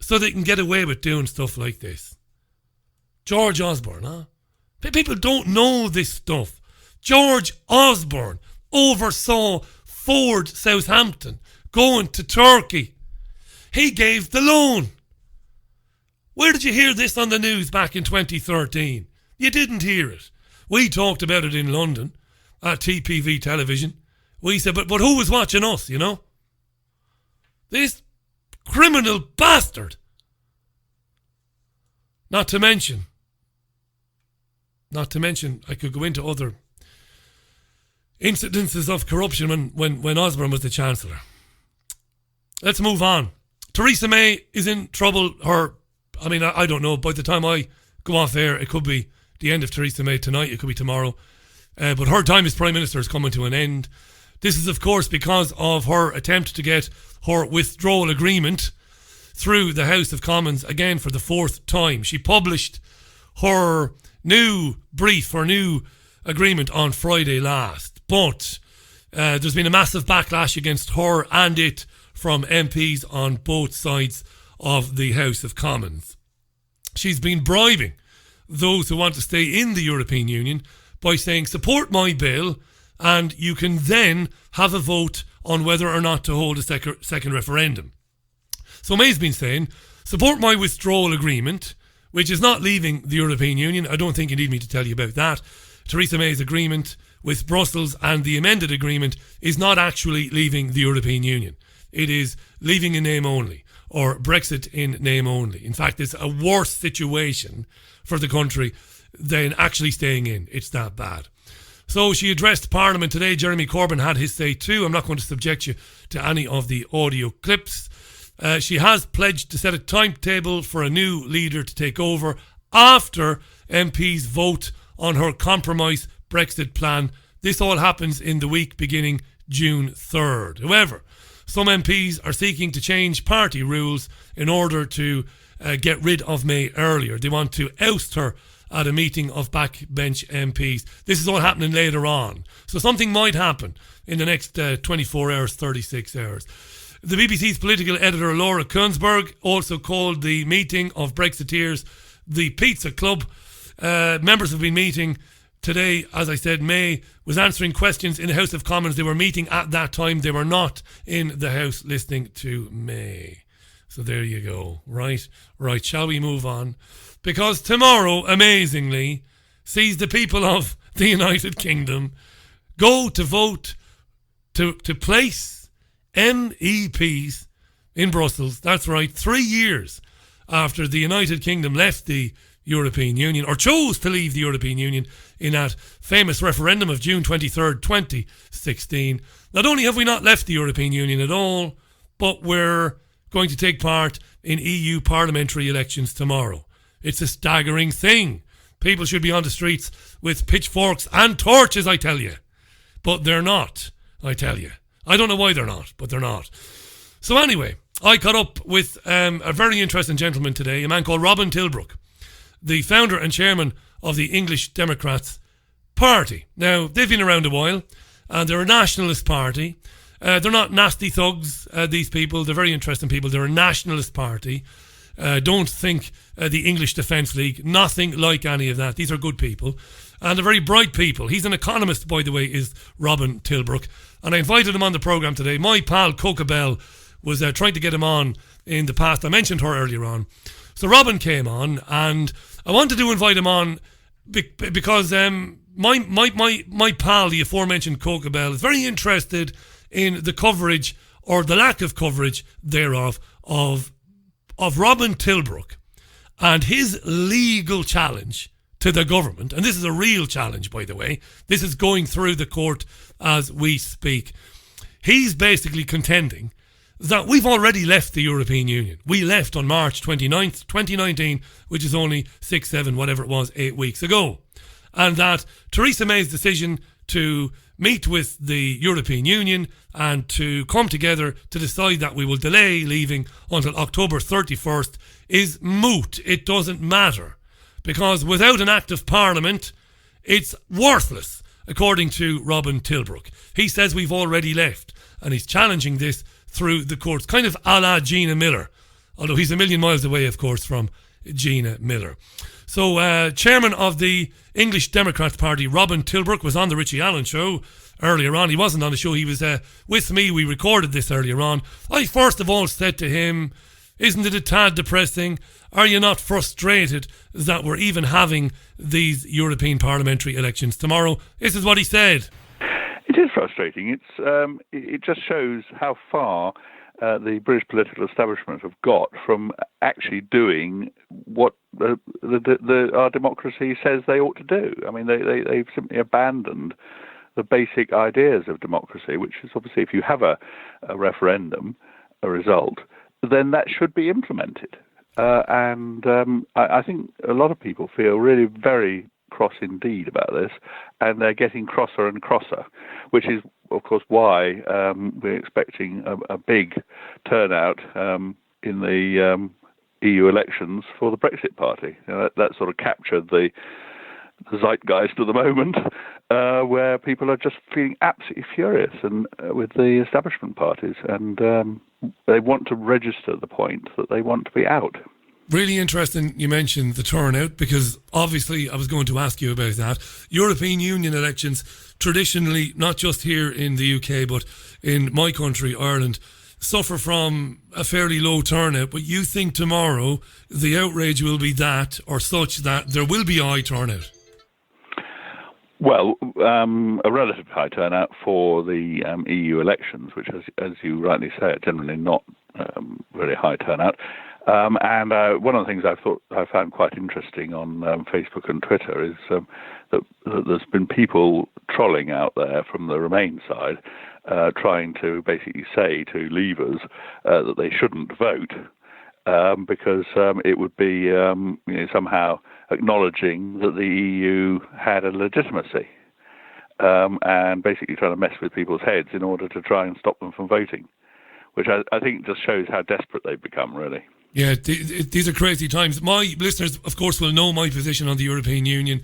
so they can get away with doing stuff like this. George Osborne, huh? People don't know this stuff. George Osborne oversaw Ford Southampton going to Turkey. He gave the loan. Where did you hear this on the news back in 2013? You didn't hear it. We talked about it in London at TPV television. We said, but who was watching us, you know? This criminal bastard. Not to mention, I could go into other incidences of corruption when Osborne was the Chancellor. Let's move on. Theresa May is in trouble. Her I mean, I don't know. By the time I go off air, it could be the end of Theresa May tonight. It could be tomorrow. But her time as Prime Minister is coming to an end. This is, of course, because of her attempt to get her withdrawal agreement through the House of Commons again for the fourth time. She published her new brief, her new agreement on Friday last. But there's been a massive backlash against her and it from MPs on both sides of the House of Commons. She's been bribing those who want to stay in the European Union by saying, support my bill, and you can then have a vote on whether or not to hold a second referendum. So May's been saying, support my withdrawal agreement, which is not leaving the European Union. I don't think you need me to tell you about that. Theresa May's agreement with Brussels and the amended agreement is not actually leaving the European Union. It is leaving in name only, or Brexit in name only. In fact, it's a worse situation for the country than actually staying in. It's that bad. So she addressed Parliament today. Jeremy Corbyn had his say too. I'm not going to subject you to any of the audio clips. She has pledged to set a timetable for a new leader to take over after MPs vote on her compromise Brexit plan. This all happens in the week beginning June 3rd. However, some MPs are seeking to change party rules in order to get rid of May earlier. They want to oust her at a meeting of backbench MPs. This is all happening later on. So something might happen in the next 24 hours, 36 hours. The BBC's political editor Laura Kuenssberg also called the meeting of Brexiteers the Pizza Club. Members have been meeting today. As I said, May was answering questions in the House of Commons. They were meeting at that time. They were not in the House listening to May. So there you go. Right. Shall we move on? Because tomorrow, amazingly, sees the people of the United Kingdom go to vote to place MEPs in Brussels. That's right, 3 years after the United Kingdom left the European Union, or chose to leave the European Union in that famous referendum of June 23rd, 2016. Not only have we not left the European Union at all, but we're going to take part in EU parliamentary elections tomorrow. It's a staggering thing. People should be on the streets with pitchforks and torches, I tell you. But they're not, I tell you. I don't know why they're not, but they're not. So anyway, I caught up with a very interesting gentleman today, a man called Robin Tilbrook, the founder and chairman of the English Democrats Party. Now, they've been around a while, and they're a nationalist party. They're not nasty thugs, these people. They're very interesting people. They're a nationalist party. Don't think the English Defence League. Nothing like any of that. These are good people. And they're very bright people. He's an economist, by the way, is Robin Tilbrook. And I invited him on the programme today. My pal, Coca Bell, was trying to get him on in the past. I mentioned her earlier on. So Robin came on, and I wanted to invite him on because my pal, the aforementioned Coca Bell, is very interested in the coverage, or the lack of coverage thereof, of Robin Tilbrook and his legal challenge to the government. And this is a real challenge, by the way. This is going through the court as we speak. He's basically contending that we've already left the European Union. We left on March 29th, 2019, which is only 6, 7, whatever it was, 8 weeks ago. And that Theresa May's decision to meet with the European Union and to come together to decide that we will delay leaving until October 31st is moot. It doesn't matter, because without an act of Parliament, it's worthless, according to Robin Tilbrook. He says we've already left, and he's challenging this through the courts, kind of a la Gina Miller, although he's a million miles away, of course, from Gina Miller. So, chairman of the English Democrats Party, Robin Tilbrook, was on the Richie Allen Show earlier on. He wasn't on the show, he was with me. We recorded this earlier on. I first of all said to him, isn't it a tad depressing? Are you not frustrated that we're even having these European parliamentary elections tomorrow? This is what he said. It is frustrating. It just shows how far the British political establishment have got from actually doing what our democracy says they ought to do. I mean, they've simply abandoned the basic ideas of democracy, which is obviously if you have a referendum, a result, then that should be implemented. I think a lot of people feel really very cross indeed about this, and they're getting crosser and crosser, which is, of course, why we're expecting a big turnout in the EU elections for the Brexit Party. That sort of captured the zeitgeist of the moment, where people are just feeling absolutely furious and with the establishment parties, and they want to register the point that they want to be out. Really interesting you mentioned the turnout, because obviously I was going to ask you about that. European Union elections, traditionally, not just here in the UK, but in my country, Ireland, suffer from a fairly low turnout. But you think tomorrow the outrage will be that, or such that there will be a high turnout? Well, a relatively high turnout for the EU elections, which, as you rightly say, are generally not very high turnout. And one of the things I found quite interesting on Facebook and Twitter is that there's been people trolling out there from the Remain side, trying to basically say to Leavers that they shouldn't vote because it would be somehow acknowledging that the EU had a legitimacy, and basically trying to mess with people's heads in order to try and stop them from voting, which I think just shows how desperate they've become, really. Yeah, these are crazy times. My listeners, of course, will know my position on the European Union.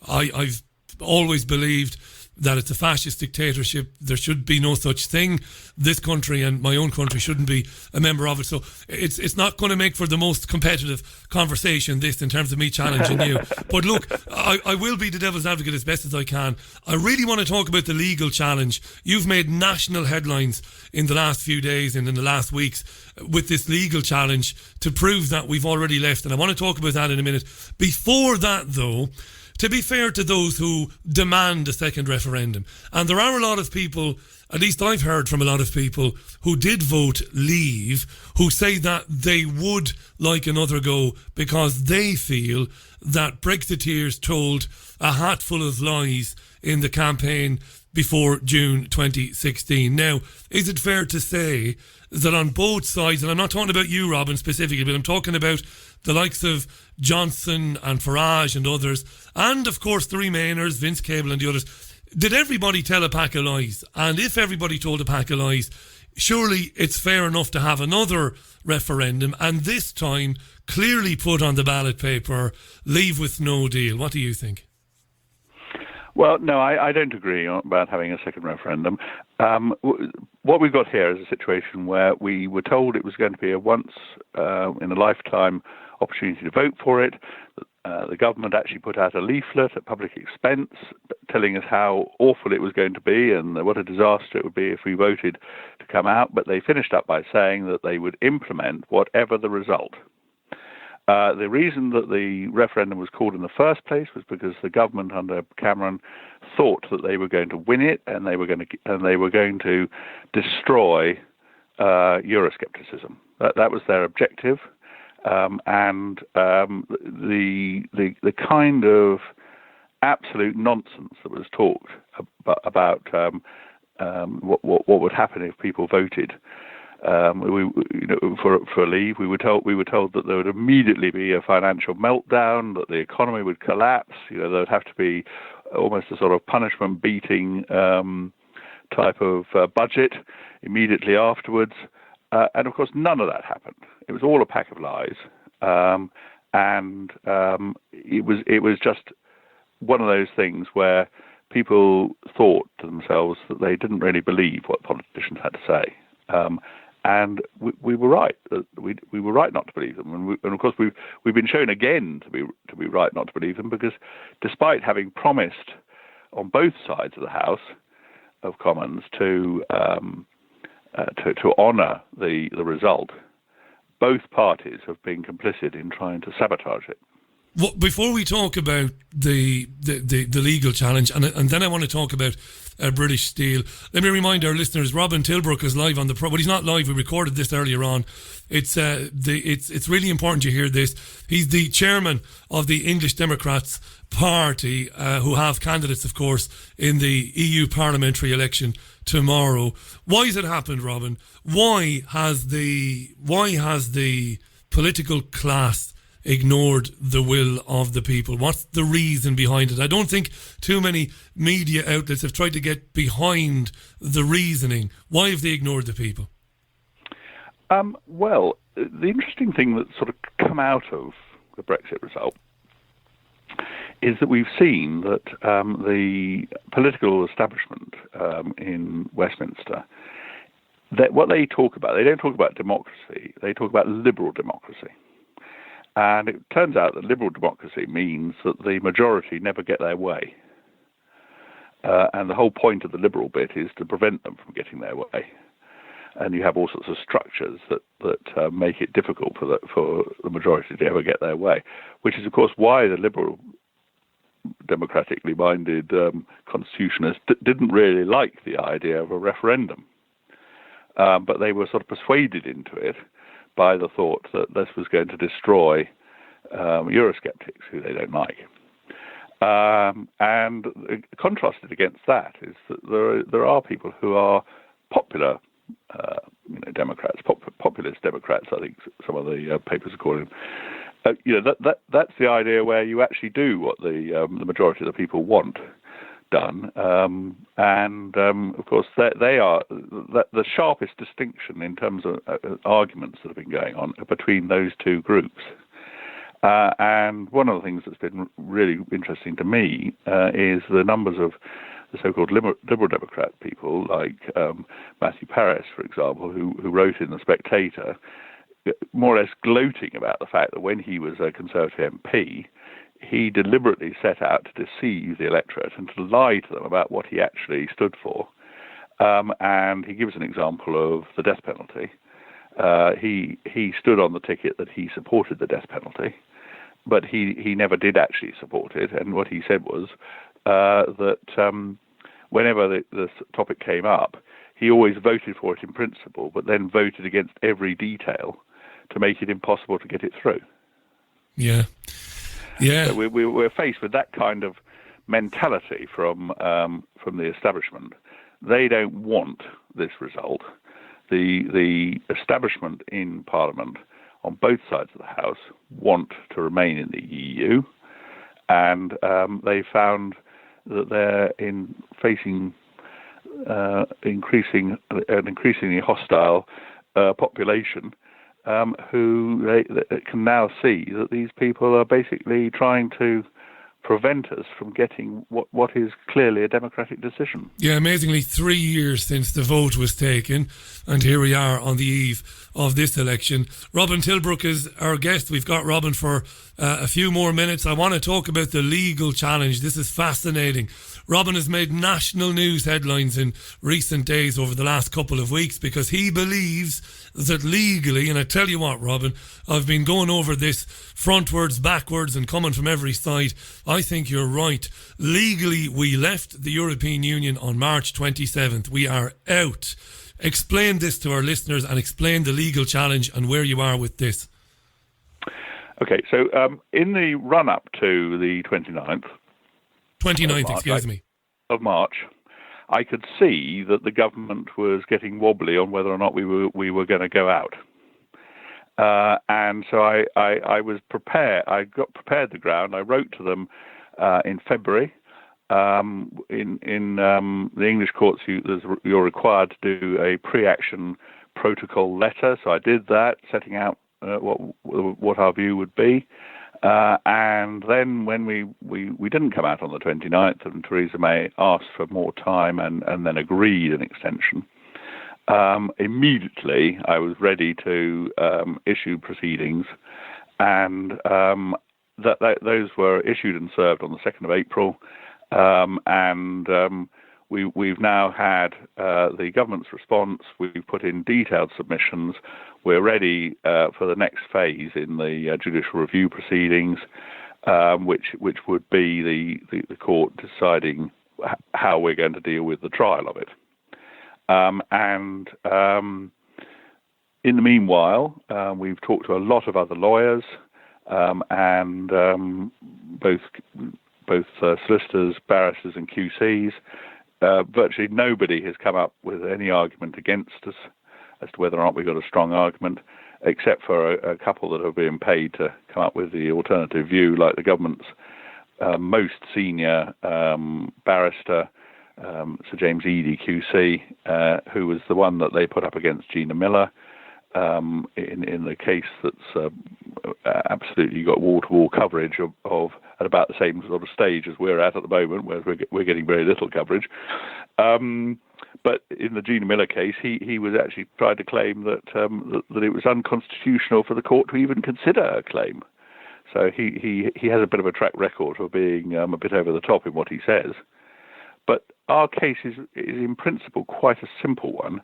I've always believed that it's a fascist dictatorship. There should be no such thing. This country and my own country shouldn't be a member of it. So it's not going to make for the most competitive conversation, this, in terms of me challenging you. But look, I will be the devil's advocate as best as I can. I really want to talk about the legal challenge. You've made national headlines in the last few days and in the last weeks with this legal challenge to prove that we've already left. And I want to talk about that in a minute. Before that, though, to be fair to those who demand a second referendum, and there are a lot of people, at least I've heard from a lot of people who did vote leave, who say that they would like another go because they feel that Brexiteers told a hatful of lies in the campaign before June 2016. Now, is it fair to say that on both sides, and I'm not talking about you, Robin, specifically, but I'm talking about the likes of Johnson and Farage and others, and of course the Remainers, Vince Cable and the others, did everybody tell a pack of lies? And if everybody told a pack of lies, surely it's fair enough to have another referendum, and this time clearly put on the ballot paper, leave with no deal. What do you think? Well, no, I don't agree about having a second referendum. What we've got here is a situation where we were told it was going to be a once in a lifetime opportunity to vote for it. The government actually put out a leaflet at public expense telling us how awful it was going to be and what a disaster it would be if we voted to come out. But they finished up by saying that they would implement whatever the result. The reason that the referendum was called in the first place was because the government under Cameron thought that they were going to win it, and they were going to destroy Euroscepticism. That was their objective, and the kind of absolute nonsense that was talked about what would happen if people voted. For leave, we were told that there would immediately be a financial meltdown, that the economy would collapse. There would have to be almost a sort of punishment-beating type of budget immediately afterwards, and of course none of that happened. It was all a pack of lies, and it was just one of those things where people thought to themselves that they didn't really believe what politicians had to say. And we were right. We were right not to believe them, and of course we've been shown again to be right not to believe them, because despite having promised on both sides of the House of Commons to honour the result, both parties have been complicit in trying to sabotage it. Well, before we talk about the legal challenge, and then I want to talk about British Steel, let me remind our listeners, Robin Tilbrook is live on the but he's not live. We recorded this earlier on. It's really important you hear this. He's the chairman of the English Democrats Party, who have candidates, of course, in the EU parliamentary election tomorrow. Why has it happened, Robin? Why has the political class ignored the will of the people? What's the reason behind it? I don't think too many media outlets have tried to get behind the reasoning. Why have they ignored the people? Well, the interesting thing that's sort of come out of the Brexit result is that we've seen that the political establishment in Westminster, that what they talk about, they don't talk about democracy, they talk about liberal democracy. And it turns out that liberal democracy means that the majority never get their way. And the whole point of the liberal bit is to prevent them from getting their way. And you have all sorts of structures that make it difficult for the majority to ever get their way, which is, of course, why the liberal democratically minded constitutionists didn't really like the idea of a referendum. But they were sort of persuaded into it by the thought that this was going to destroy Eurosceptics, who they don't like. And contrasted against that is that there are people who are popular Democrats, populist Democrats, I think some of the papers are calling them. That's the idea where you actually do what the majority of the people want done, of course they are the sharpest distinction in terms of arguments that have been going on between those two groups. And one of the things that's been really interesting to me is the numbers of the so-called liberal Democrat people, like Matthew Paris, for example, who wrote in The Spectator, more or less gloating about the fact that when he was a Conservative MP, he deliberately set out to deceive the electorate and to lie to them about what he actually stood for. And he gives an example of the death penalty. He stood on the ticket that he supported the death penalty, but he never did actually support it. And what he said was that whenever the topic came up, he always voted for it in principle, but then voted against every detail to make it impossible to get it through. Yeah. So we're faced with that kind of mentality from the establishment. They don't want this result. The establishment in Parliament on both sides of the House want to remain in the EU, and they found that they're facing an increasingly hostile population who they can now see that these people are basically trying to prevent us from getting what is clearly a democratic decision. Yeah, amazingly, 3 years since the vote was taken, and here we are on the eve of this election. Robin Tilbrook is our guest. We've got Robin for a few more minutes. I want to talk about the legal challenge. This is fascinating. Robin has made national news headlines in recent days over the last couple of weeks because he believes that legally, and I tell you what, Robin, I've been going over this frontwards, backwards and coming from every side. I think you're right. Legally, we left the European Union on March 27th. We are out. Explain this to our listeners and explain the legal challenge and where you are with this. Okay, so in the run-up to the 29th of March, I could see that the government was getting wobbly on whether or not we were going to go out. And so I was prepared. I got prepared the ground. I wrote to them in February. In the English courts, you're required to do a pre-action protocol letter. So I did that, setting out what our view would be. And then when we didn't come out on the 29th, and Theresa May asked for more time and then agreed an extension, immediately I was ready to issue proceedings, and those were issued and served on the 2nd of April. We've now had the government's response. We've put in detailed submissions. We're ready for the next phase in the judicial review proceedings, which would be the court deciding how we're going to deal with the trial of it. In the meanwhile, we've talked to a lot of other lawyers, and both solicitors, barristers and QCs. Virtually nobody has come up with any argument against us as to whether or not we've got a strong argument. except for a couple that have been paid to come up with the alternative view, like the government's most senior barrister, Sir James Eadie QC, who was the one that they put up against Gina Miller in the case that's absolutely got wall-to-wall coverage of at about the same sort of stage as we're at the moment, whereas we're getting very little coverage. But in the Gina Miller case, he was actually tried to claim that it was unconstitutional for the court to even consider a claim. So he has a bit of a track record of being a bit over the top in what he says. But our case is in principle quite a simple one,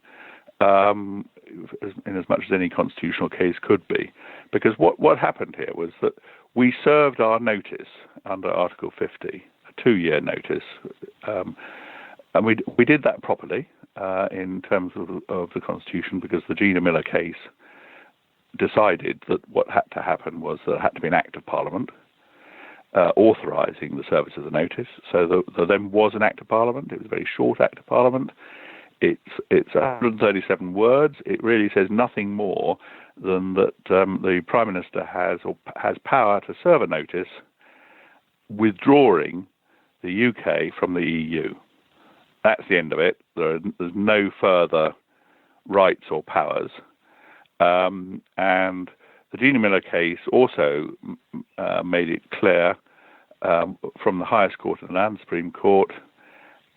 in as much as any constitutional case could be. Because what happened here was that we served our notice under Article 50, a 2-year notice, and we did that properly in terms of the Constitution, because the Gina Miller case decided that what had to happen was there had to be an Act of Parliament authorising the service of the notice. So there then was an Act of Parliament. It was a very short Act of Parliament. It's 137 words. It really says nothing more than that the Prime Minister has power to serve a notice withdrawing the UK from the EU. That's the end of it. There's no further rights or powers. And the Gina Miller case also made it clear from the highest court in the land, Supreme Court,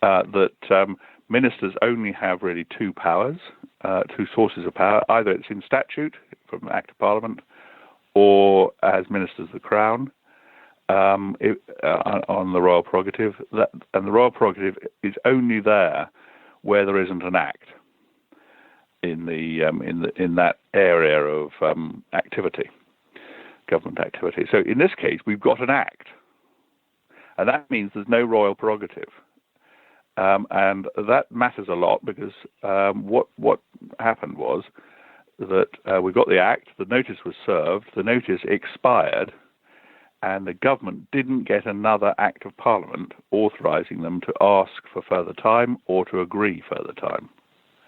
that ministers only have really two powers, two sources of power. Either it's in statute from the Act of Parliament, or as ministers of the Crown on the royal prerogative. And the royal prerogative is only there where there isn't an act in that area of activity, government activity. So in this case, we've got an act, and that means there's no royal prerogative. And that matters a lot, because what happened was that we got the act, the notice was served, the notice expired, and the government didn't get another Act of Parliament authorising them to ask for further time or to agree further time.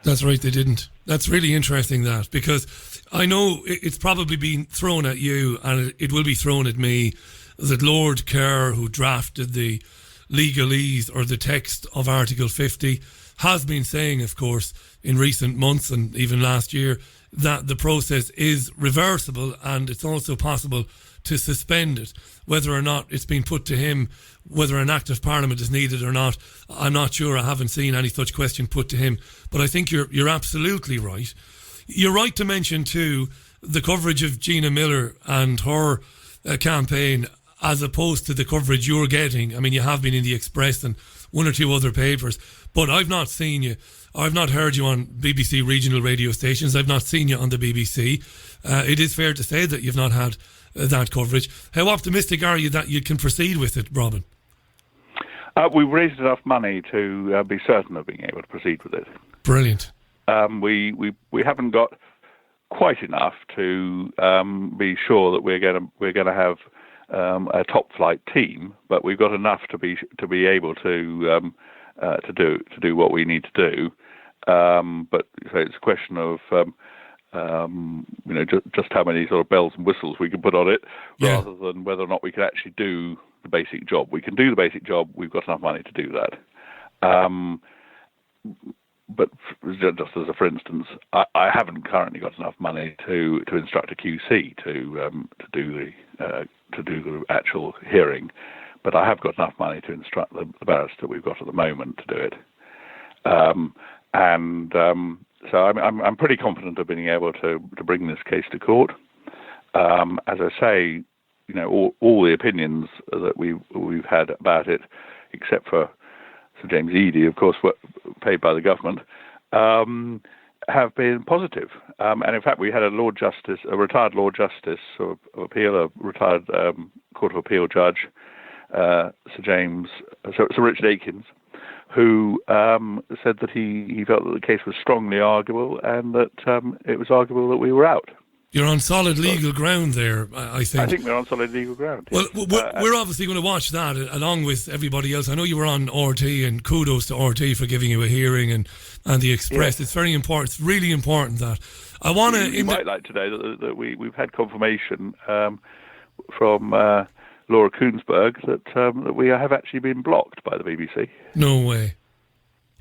That's right, they didn't. That's really interesting, that, because I know it's probably been thrown at you, and it will be thrown at me, that Lord Kerr, who drafted the legalese or the text of Article 50, has been saying, of course, in recent months and even last year, that the process is reversible, and it's also possible to suspend it. Whether or not it's been put to him, whether an Act of Parliament is needed or not, I'm not sure. I haven't seen any such question put to him. But I think you're absolutely right. You're right to mention too the coverage of Gina Miller and her campaign, as opposed to the coverage you're getting. I mean, you have been in the Express and one or two other papers, but I've not seen you. I've not heard you on BBC regional radio stations. I've not seen you on the BBC. It is fair to say that you've not had that coverage. How optimistic are you that you can proceed with it, Robin? We've raised enough money to be certain of being able to proceed with it. Brilliant. We haven't got quite enough to be sure that we're going to have a top flight team, but we've got enough to be able to do what we need to do. But so it's a question of just how many sort of bells and whistles we can put on it, rather than whether or not we can actually do the basic job. We can do the basic job. We've got enough money to do that. But just as a for instance, I haven't currently got enough money to instruct a QC to do the actual hearing, but I have got enough money to instruct the barrister we've got at the moment to do it. So I'm pretty confident of being able to bring this case to court. As I say, all the opinions that we've had about it, except for Sir James Eadie, of course, were paid by the government, have been positive. And in fact, we had a retired Lord Justice of Appeal, a retired Court of Appeal judge, Sir Richard Akins, who said that he felt that the case was strongly arguable, and that it was arguable that we were out. You're on solid legal ground there, I think. I think we're on solid legal ground. Well, we're obviously going to watch that along with everybody else. I know you were on RT, and kudos to RT for giving you a hearing, and the Express. Yeah. It's very important. It's really important that I want to. You might like to know that we've had confirmation from Laura Koonsberg that we have actually been blocked by the BBC. No way.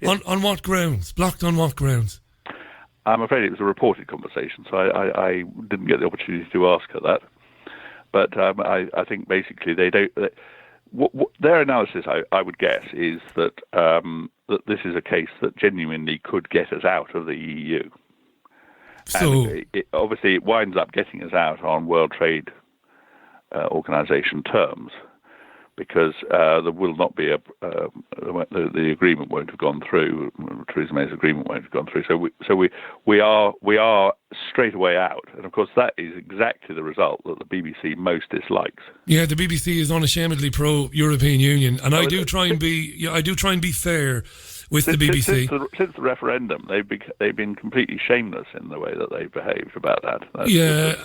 Yeah. On what grounds? Blocked on what grounds? I'm afraid it was a reported conversation, so I didn't get the opportunity to ask her that. But I think basically they don't. Their analysis, I would guess, is that that this is a case that genuinely could get us out of the EU. So And obviously it winds up getting us out on World Trade Organization terms, because there will not be the agreement won't have gone through. Theresa May's agreement won't have gone through. So we are straight away out, and of course that is exactly the result that the BBC most dislikes. yeah, the BBC is unashamedly pro-European Union, and I do try and be fair with the BBC. Since the referendum, they've been completely shameless in the way that they've behaved about that.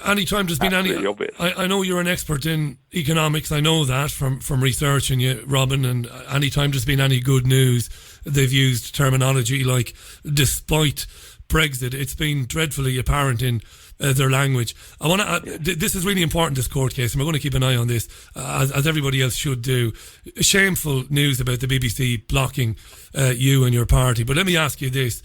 Anytime there's been any, obvious. I know you're an expert in economics. I know that from researching you, Robin. And anytime there's been any good news, they've used terminology like "despite Brexit." It's been dreadfully apparent in their language. I want to. This is really important, this court case, and we're going to keep an eye on this, as everybody else should do. Shameful news about the BBC blocking you and your party. But let me ask you this: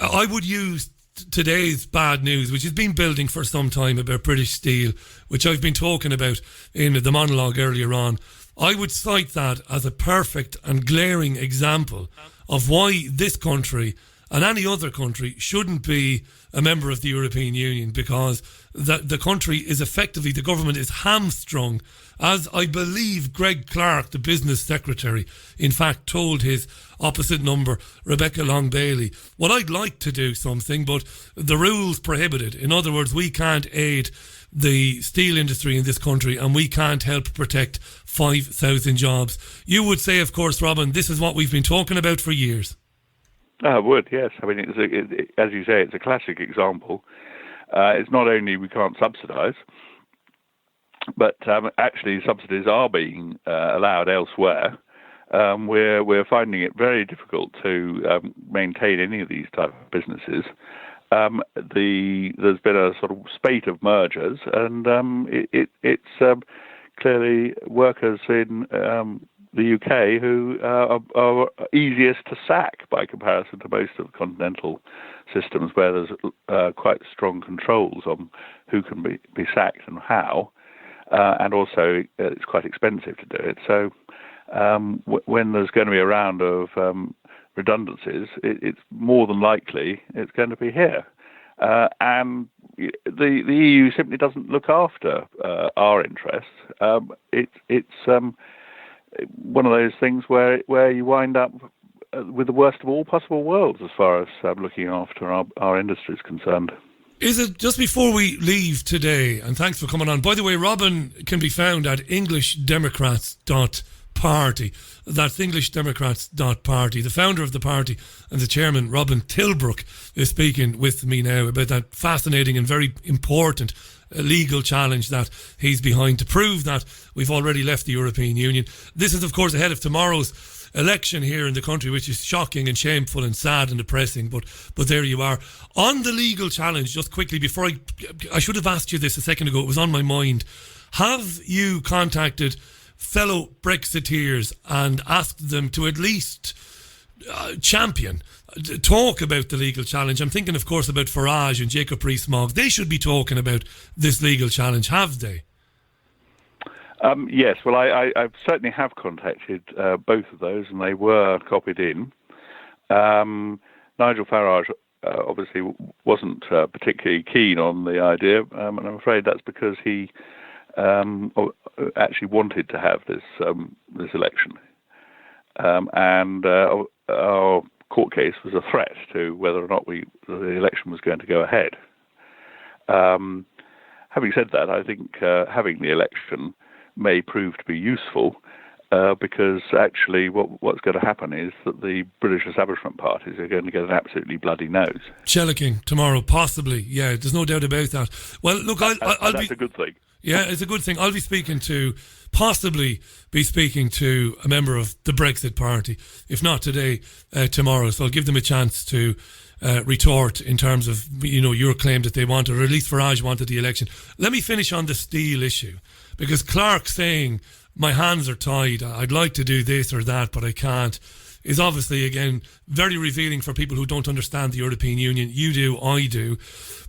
I would use today's bad news, which has been building for some time, about British Steel, which I've been talking about in the monologue earlier on. I would cite that as a perfect and glaring example of why this country and any other country shouldn't be a member of the European Union, because the country is effectively, the government is hamstrung, as I believe Greg Clark, the business secretary, in fact told his opposite number, Rebecca Long-Bailey. Well, I'd like to do something, but the rules prohibit it. In other words, we can't aid the steel industry in this country, and we can't help protect 5,000 jobs. You would say, of course, Robin, this is what we've been talking about for years. I would, yes. I mean, as you say, it's a classic example. It's not only we can't subsidise, but actually subsidies are being allowed elsewhere. We're finding it very difficult to maintain any of these type of businesses. There's been a sort of spate of mergers, and it's clearly workers in the UK who are easiest to sack by comparison to most of the continental systems, where there's quite strong controls on who can be sacked and how, and also it's quite expensive to do it. So when there's going to be a round of redundancies, it's more than likely it's going to be here. And the EU simply doesn't look after our interests. It's one of those things where you wind up with the worst of all possible worlds as far as looking after our industry is concerned. Is it, just before we leave today, and thanks for coming on, by the way, Robin can be found at EnglishDemocrats.party. That's EnglishDemocrats.party. The founder of the party and the chairman, Robin Tilbrook, is speaking with me now about that fascinating and very important legal challenge that he's behind to prove that we've already left the European Union. This is, of course, ahead of tomorrow's election here in the country, which is shocking and shameful and sad and depressing, but there you are. On the legal challenge, just quickly, before I should have asked you this a second ago, it was on my mind. Have you contacted fellow Brexiteers and asked them to at least talk about the legal challenge? I'm thinking, of course, about Farage and Jacob Rees-Mogg. They should be talking about this legal challenge, have they? Yes, well, I certainly have contacted both of those, and they were copied in. Nigel Farage obviously wasn't particularly keen on the idea, and I'm afraid that's because he actually wanted to have this election. And our court case was a threat to whether or not the election was going to go ahead. Having said that, I think having the election may prove to be useful, because actually what's going to happen is that the British establishment parties are going to get an absolutely bloody nose. Shellacking tomorrow, possibly. Yeah, there's no doubt about that. Well, look, That's a good thing. Yeah, it's a good thing. I'll possibly be speaking to a member of the Brexit party, if not today, tomorrow. So I'll give them a chance to retort in terms of, your claim that they wanted, or at least Farage wanted the election. Let me finish on the steel issue, because Clark saying, my hands are tied, I'd like to do this or that, but I can't, is obviously, again, very revealing for people who don't understand the European Union. You do, I do.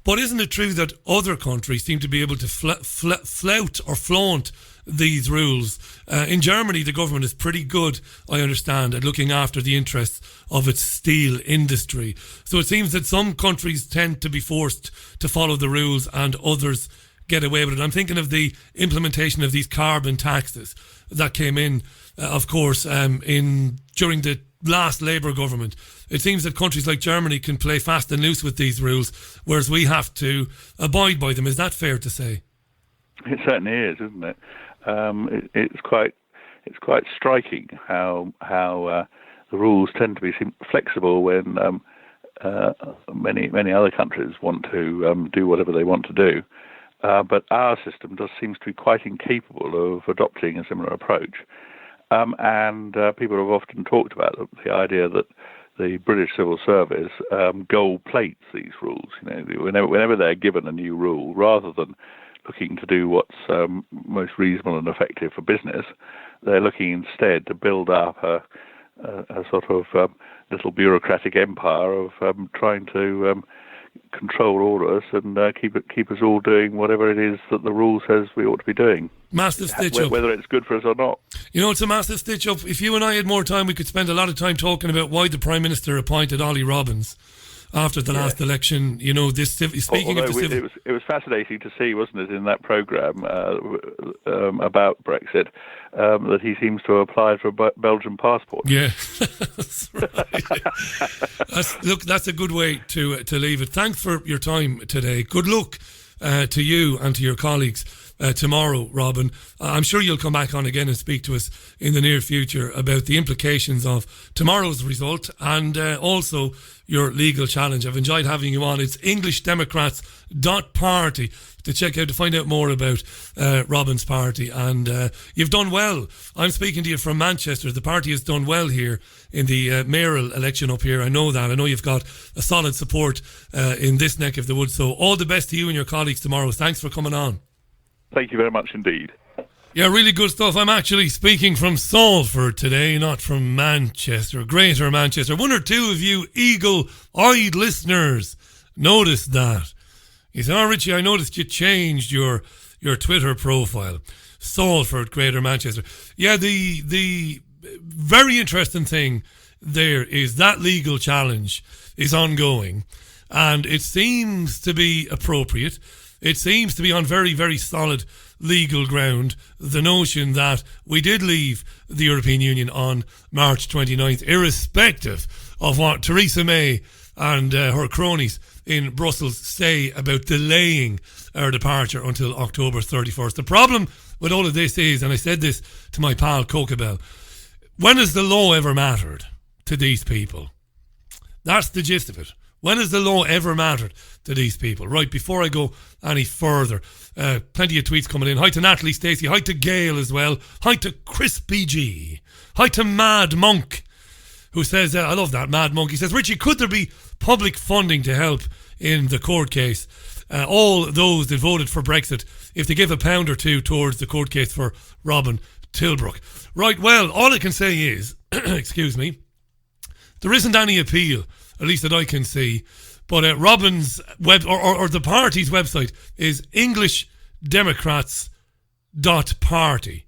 But isn't it true that other countries seem to be able to flout or flaunt these rules? In Germany, the government is pretty good, I understand, at looking after the interests of its steel industry. So it seems that some countries tend to be forced to follow the rules and others get away with it. I'm thinking of the implementation of these carbon taxes that came in, of course, during the last Labour government. It seems that countries like Germany can play fast and loose with these rules, whereas we have to abide by them. Is that fair to say? It certainly is, isn't it? It's quite striking how the rules tend to be flexible when many other countries want to do whatever they want to do. But our system seems to be quite incapable of adopting a similar approach. And people have often talked about the idea that the British civil service gold plates these rules. Whenever they're given a new rule, rather than looking to do what's most reasonable and effective for business, they're looking instead to build up a sort of little bureaucratic empire of trying to control all of us and keep us all doing whatever it is that the rule says we ought to be doing. Massive stitch up. Whether it's good for us or not. It's a massive stitch up. If you and I had more time, we could spend a lot of time talking about why the Prime Minister appointed Ollie Robbins after the last election. Speaking of the civil... It was fascinating to see, wasn't it, in that programme about Brexit, that he seems to have applied for a Belgian passport. Yeah, that's right. That's a good way to leave it. Thanks for your time today. Good luck to you and to your colleagues tomorrow, Robin. I'm sure you'll come back on again and speak to us in the near future about the implications of tomorrow's result and also your legal challenge. I've enjoyed having you on. It's EnglishDemocrats.party to find out more about Robin's party. And you've done well. I'm speaking to you from Manchester. The party has done well here in the mayoral election up here. I know that. I know you've got a solid support in this neck of the woods. So all the best to you and your colleagues tomorrow. Thanks for coming on. Thank you very much indeed. Yeah, really good stuff. I'm actually speaking from Salford today, not from Manchester, Greater Manchester. One or two of you eagle-eyed listeners noticed that. You said, Richie, I noticed you changed your Twitter profile. Salford, Greater Manchester. Yeah, the very interesting thing there is that legal challenge is ongoing, and it seems to be appropriate. It seems to be on very, very solid legal ground, the notion that we did leave the European Union on March 29th, irrespective of what Theresa May and her cronies in Brussels say about delaying our departure until October 31st. The problem with all of this is, and I said this to my pal Kokabel, when has the law ever mattered to these people? That's the gist of it. When has the law ever mattered to these people? Right, before I go any further, plenty of tweets coming in. Hi to Natalie Stacey. Hi to Gail as well. Hi to Chris PG. Hi to Mad Monk, who says, I love that, Mad Monk. He says, Richie, could there be public funding to help in the court case? All those that voted for Brexit, if they give £1 or £2 towards the court case for Robin Tilbrook. Right, well, all I can say is, excuse me, there isn't any appeal, at least that I can see. But Robin's web or the party's website is EnglishDemocrats.party.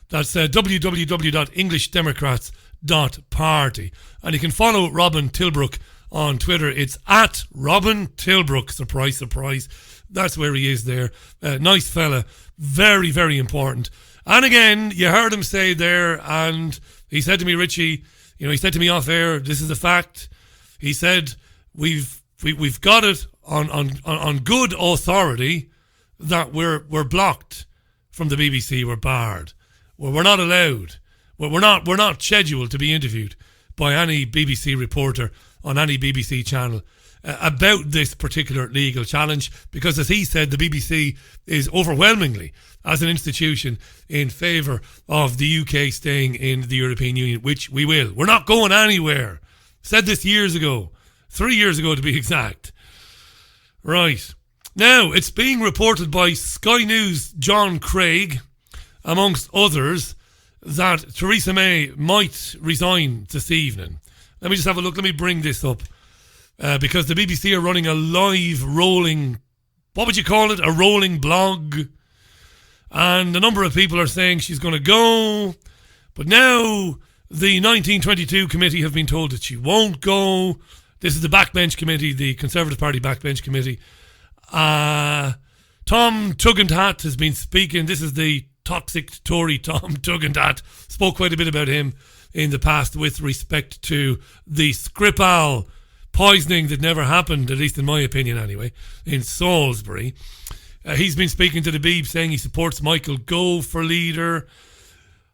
That's www.EnglishDemocrats.party. And you can follow Robin Tilbrook on Twitter. It's at Robin Tilbrook. Surprise, surprise. That's where he is there. Nice fella. Very, very important. And again, you heard him say there, and he said to me, Richie, he said to me off air, this is a fact. He said, we've got it on good authority that we're blocked from the BBC. We're barred. We're not allowed. Well, we're not scheduled to be interviewed by any BBC reporter on any BBC channel about this particular legal challenge, because, as he said, the BBC is overwhelmingly, as an institution, in favour of the UK staying in the European Union, which we will. We're not going anywhere. Said this years ago, 3 years ago to be exact. Right. Now, it's being reported by Sky News' John Craig, amongst others, that Theresa May might resign this evening. Let me just have a look. Let me bring this up. Because the BBC are running a live rolling, what would you call it? A rolling blog. And a number of people are saying she's going to go. But now the 1922 committee have been told that she won't go. This is the backbench committee, the Conservative Party backbench committee. Tom Tugendhat has been speaking. This is the toxic Tory Tom Tugendhat. Spoke quite a bit about him in the past with respect to the Skripal poisoning that never happened, at least in my opinion anyway, in Salisbury. He's been speaking to the Beeb, saying he supports Michael Gove for leader.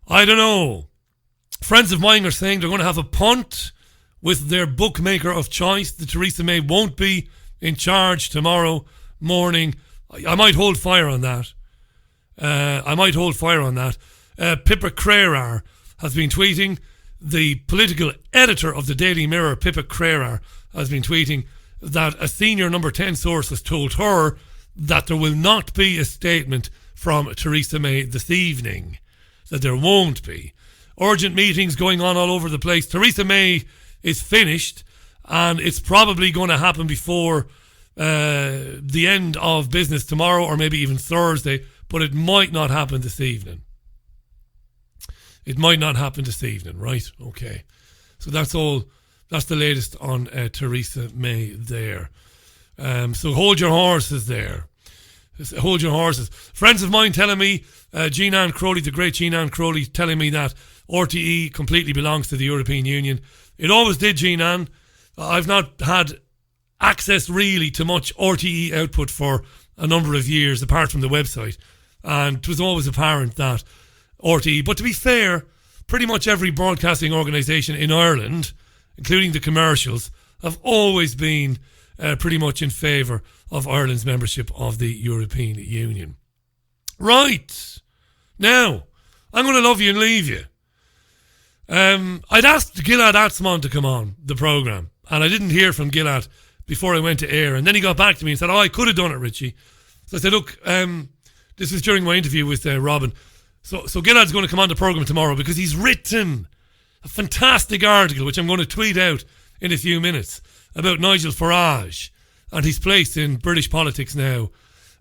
I don't know. Friends of mine are saying they're going to have a punt with their bookmaker of choice. The Theresa May won't be in charge tomorrow morning. I might hold fire on that. Pippa Crerar has been tweeting. The political editor of the Daily Mirror, Pippa Crerar, has been tweeting that a senior number 10 source has told her that there will not be a statement from Theresa May this evening. That there won't be. Urgent meetings going on all over the place. Theresa May is finished, and it's probably going to happen before the end of business tomorrow, or maybe even Thursday, but it might not happen this evening. It might not happen this evening, right? Okay. So that's all. That's the latest on Theresa May there. So hold your horses there. Hold your horses. Friends of mine telling me, Jean Ann Crowley, the great Jean Ann Crowley, telling me that RTE completely belongs to the European Union. It always did, Jean Ann. I've not had access really to much RTE output for a number of years, apart from the website. And it was always apparent that RTE, but to be fair, pretty much every broadcasting organisation in Ireland, including the commercials, have always been pretty much in favour of Ireland's membership of the European Union. Right. Now, I'm going to love you and leave you. I'd asked Gilad Atzmon to come on the programme, and I didn't hear from Gilad before I went to air, and then he got back to me and said, I could have done it, Richie. So I said, look, this was during my interview with Robin. So Gilad's going to come on the programme tomorrow because he's written a fantastic article, which I'm going to tweet out in a few minutes, about Nigel Farage and his place in British politics now.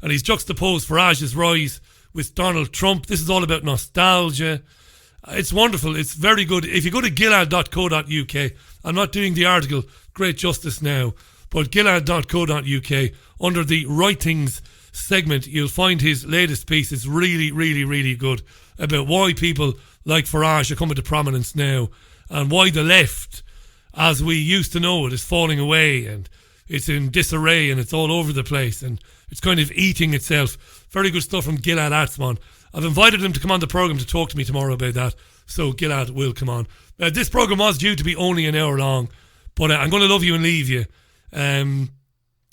And he's juxtaposed Farage's rise with Donald Trump. This is all about nostalgia. It's wonderful. It's very good. If you go to gilad.co.uk, I'm not doing the article great justice now, but gilad.co.uk, under the writings segment, you'll find his latest piece. It's really, really, really good about why people like Farage are coming to prominence now, and why the left, as we used to know it, is falling away, and it's in disarray, and it's all over the place, and it's kind of eating itself. Very good stuff from Gilad Atzmon. I've invited him to come on the programme to talk to me tomorrow about that, so Gilad will come on. This programme was due to be only an hour long, but I'm going to love you and leave you. I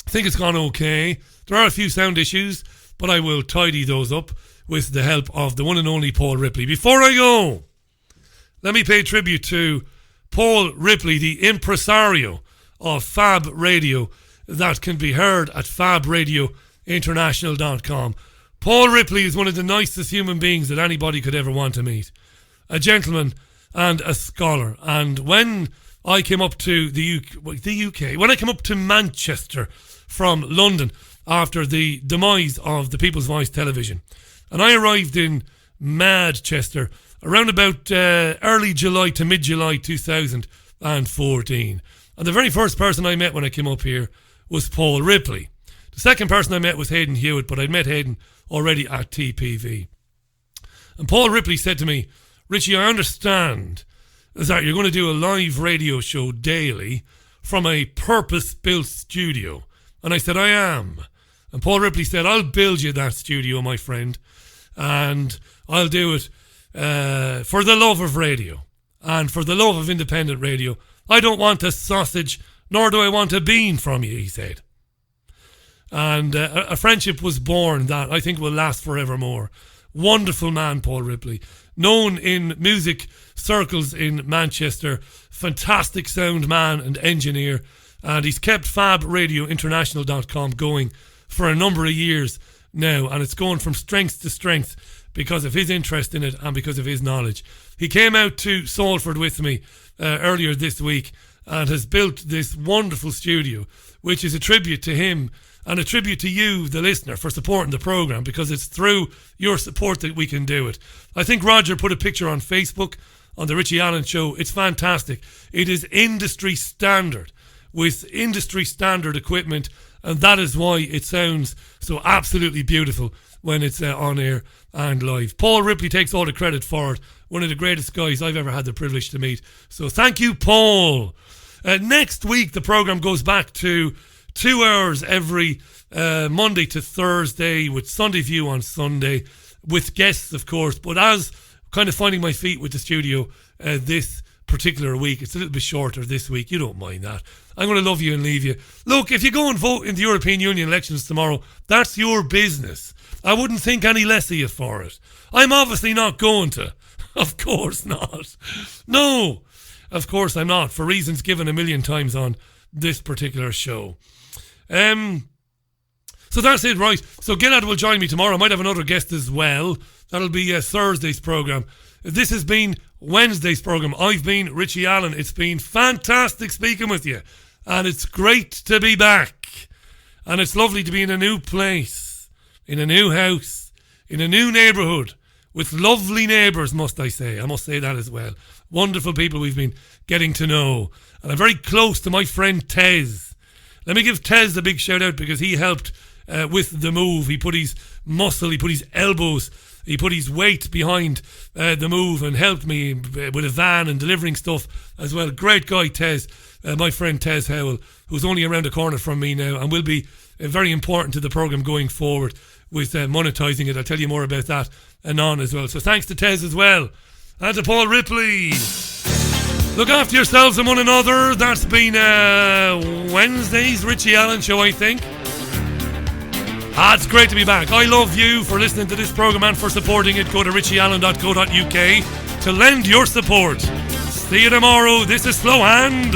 think it's gone okay. There are a few sound issues, but I will tidy those up with the help of the one and only Paul Ripley. Before I go, let me pay tribute to Paul Ripley, the impresario of Fab Radio, that can be heard at fabradiointernational.com. Paul Ripley is one of the nicest human beings that anybody could ever want to meet. A gentleman and a scholar. And when I came up to the UK, when I came up to Manchester from London after the demise of the People's Voice television, and I arrived in Manchester around about early July to mid-July 2014. And the very first person I met when I came up here was Paul Ripley. The second person I met was Hayden Hewitt, but I'd met Hayden already at TPV. And Paul Ripley said to me, Richie, I understand that you're going to do a live radio show daily from a purpose-built studio. And I said, I am. And Paul Ripley said, I'll build you that studio, my friend. And I'll do it for the love of radio and for the love of independent radio, I don't want a sausage, nor do I want a bean from you, he said. And a friendship was born that I think will last forevermore. Wonderful man, Paul Ripley. Known in music circles in Manchester. Fantastic sound man and engineer. And he's kept FabRadioInternational.com going for a number of years now. And it's going from strength to strength because of his interest in it and because of his knowledge. He came out to Salford with me earlier this week and has built this wonderful studio, which is a tribute to him and a tribute to you, the listener, for supporting the programme, because it's through your support that we can do it. I think Roger put a picture on Facebook on the Richie Allen Show. It's fantastic. It is industry standard, with industry standard equipment, and that is why it sounds so absolutely beautiful when it's on air and live. Paul Ripley takes all the credit for it. One of the greatest guys I've ever had the privilege to meet. So thank you, Paul. Next week, the programme goes back to 2 hours every Monday to Thursday, with Sunday View on Sunday, with guests, of course. But as kind of finding my feet with the studio this particular week, it's a little bit shorter this week. You don't mind that. I'm going to love you and leave you. Look, if you go and vote in the European Union elections tomorrow, that's your business. I wouldn't think any less of you for it. I'm obviously not going to. Of course not. No, of course I'm not, for reasons given a million times on this particular show. So that's it, right? So Gillard will join me tomorrow. I might have another guest as well. That'll be Thursday's programme. This has been Wednesday's programme. I've been Richie Allen. It's been fantastic speaking with you. And it's great to be back. And it's lovely to be in a new place, in a new house, in a new neighbourhood, with lovely neighbours, must I say. I must say that as well. Wonderful people we've been getting to know. And I'm very close to my friend Tez. Let me give Tez a big shout out because he helped with the move. He put his muscle, he put his elbows, he put his weight behind the move and helped me with a van and delivering stuff as well. Great guy, Tez, my friend Tez Howell, who's only around the corner from me now and will be very important to the programme going forward with monetising it. I'll tell you more about that anon as well. So thanks to Tez as well. And to Paul Ripley. Look after yourselves and one another. That's been Wednesday's Richie Allen Show, I think. It's great to be back. I love you for listening to this programme and for supporting it. Go to richieallen.co.uk to lend your support. See you tomorrow. This is Slow Hand.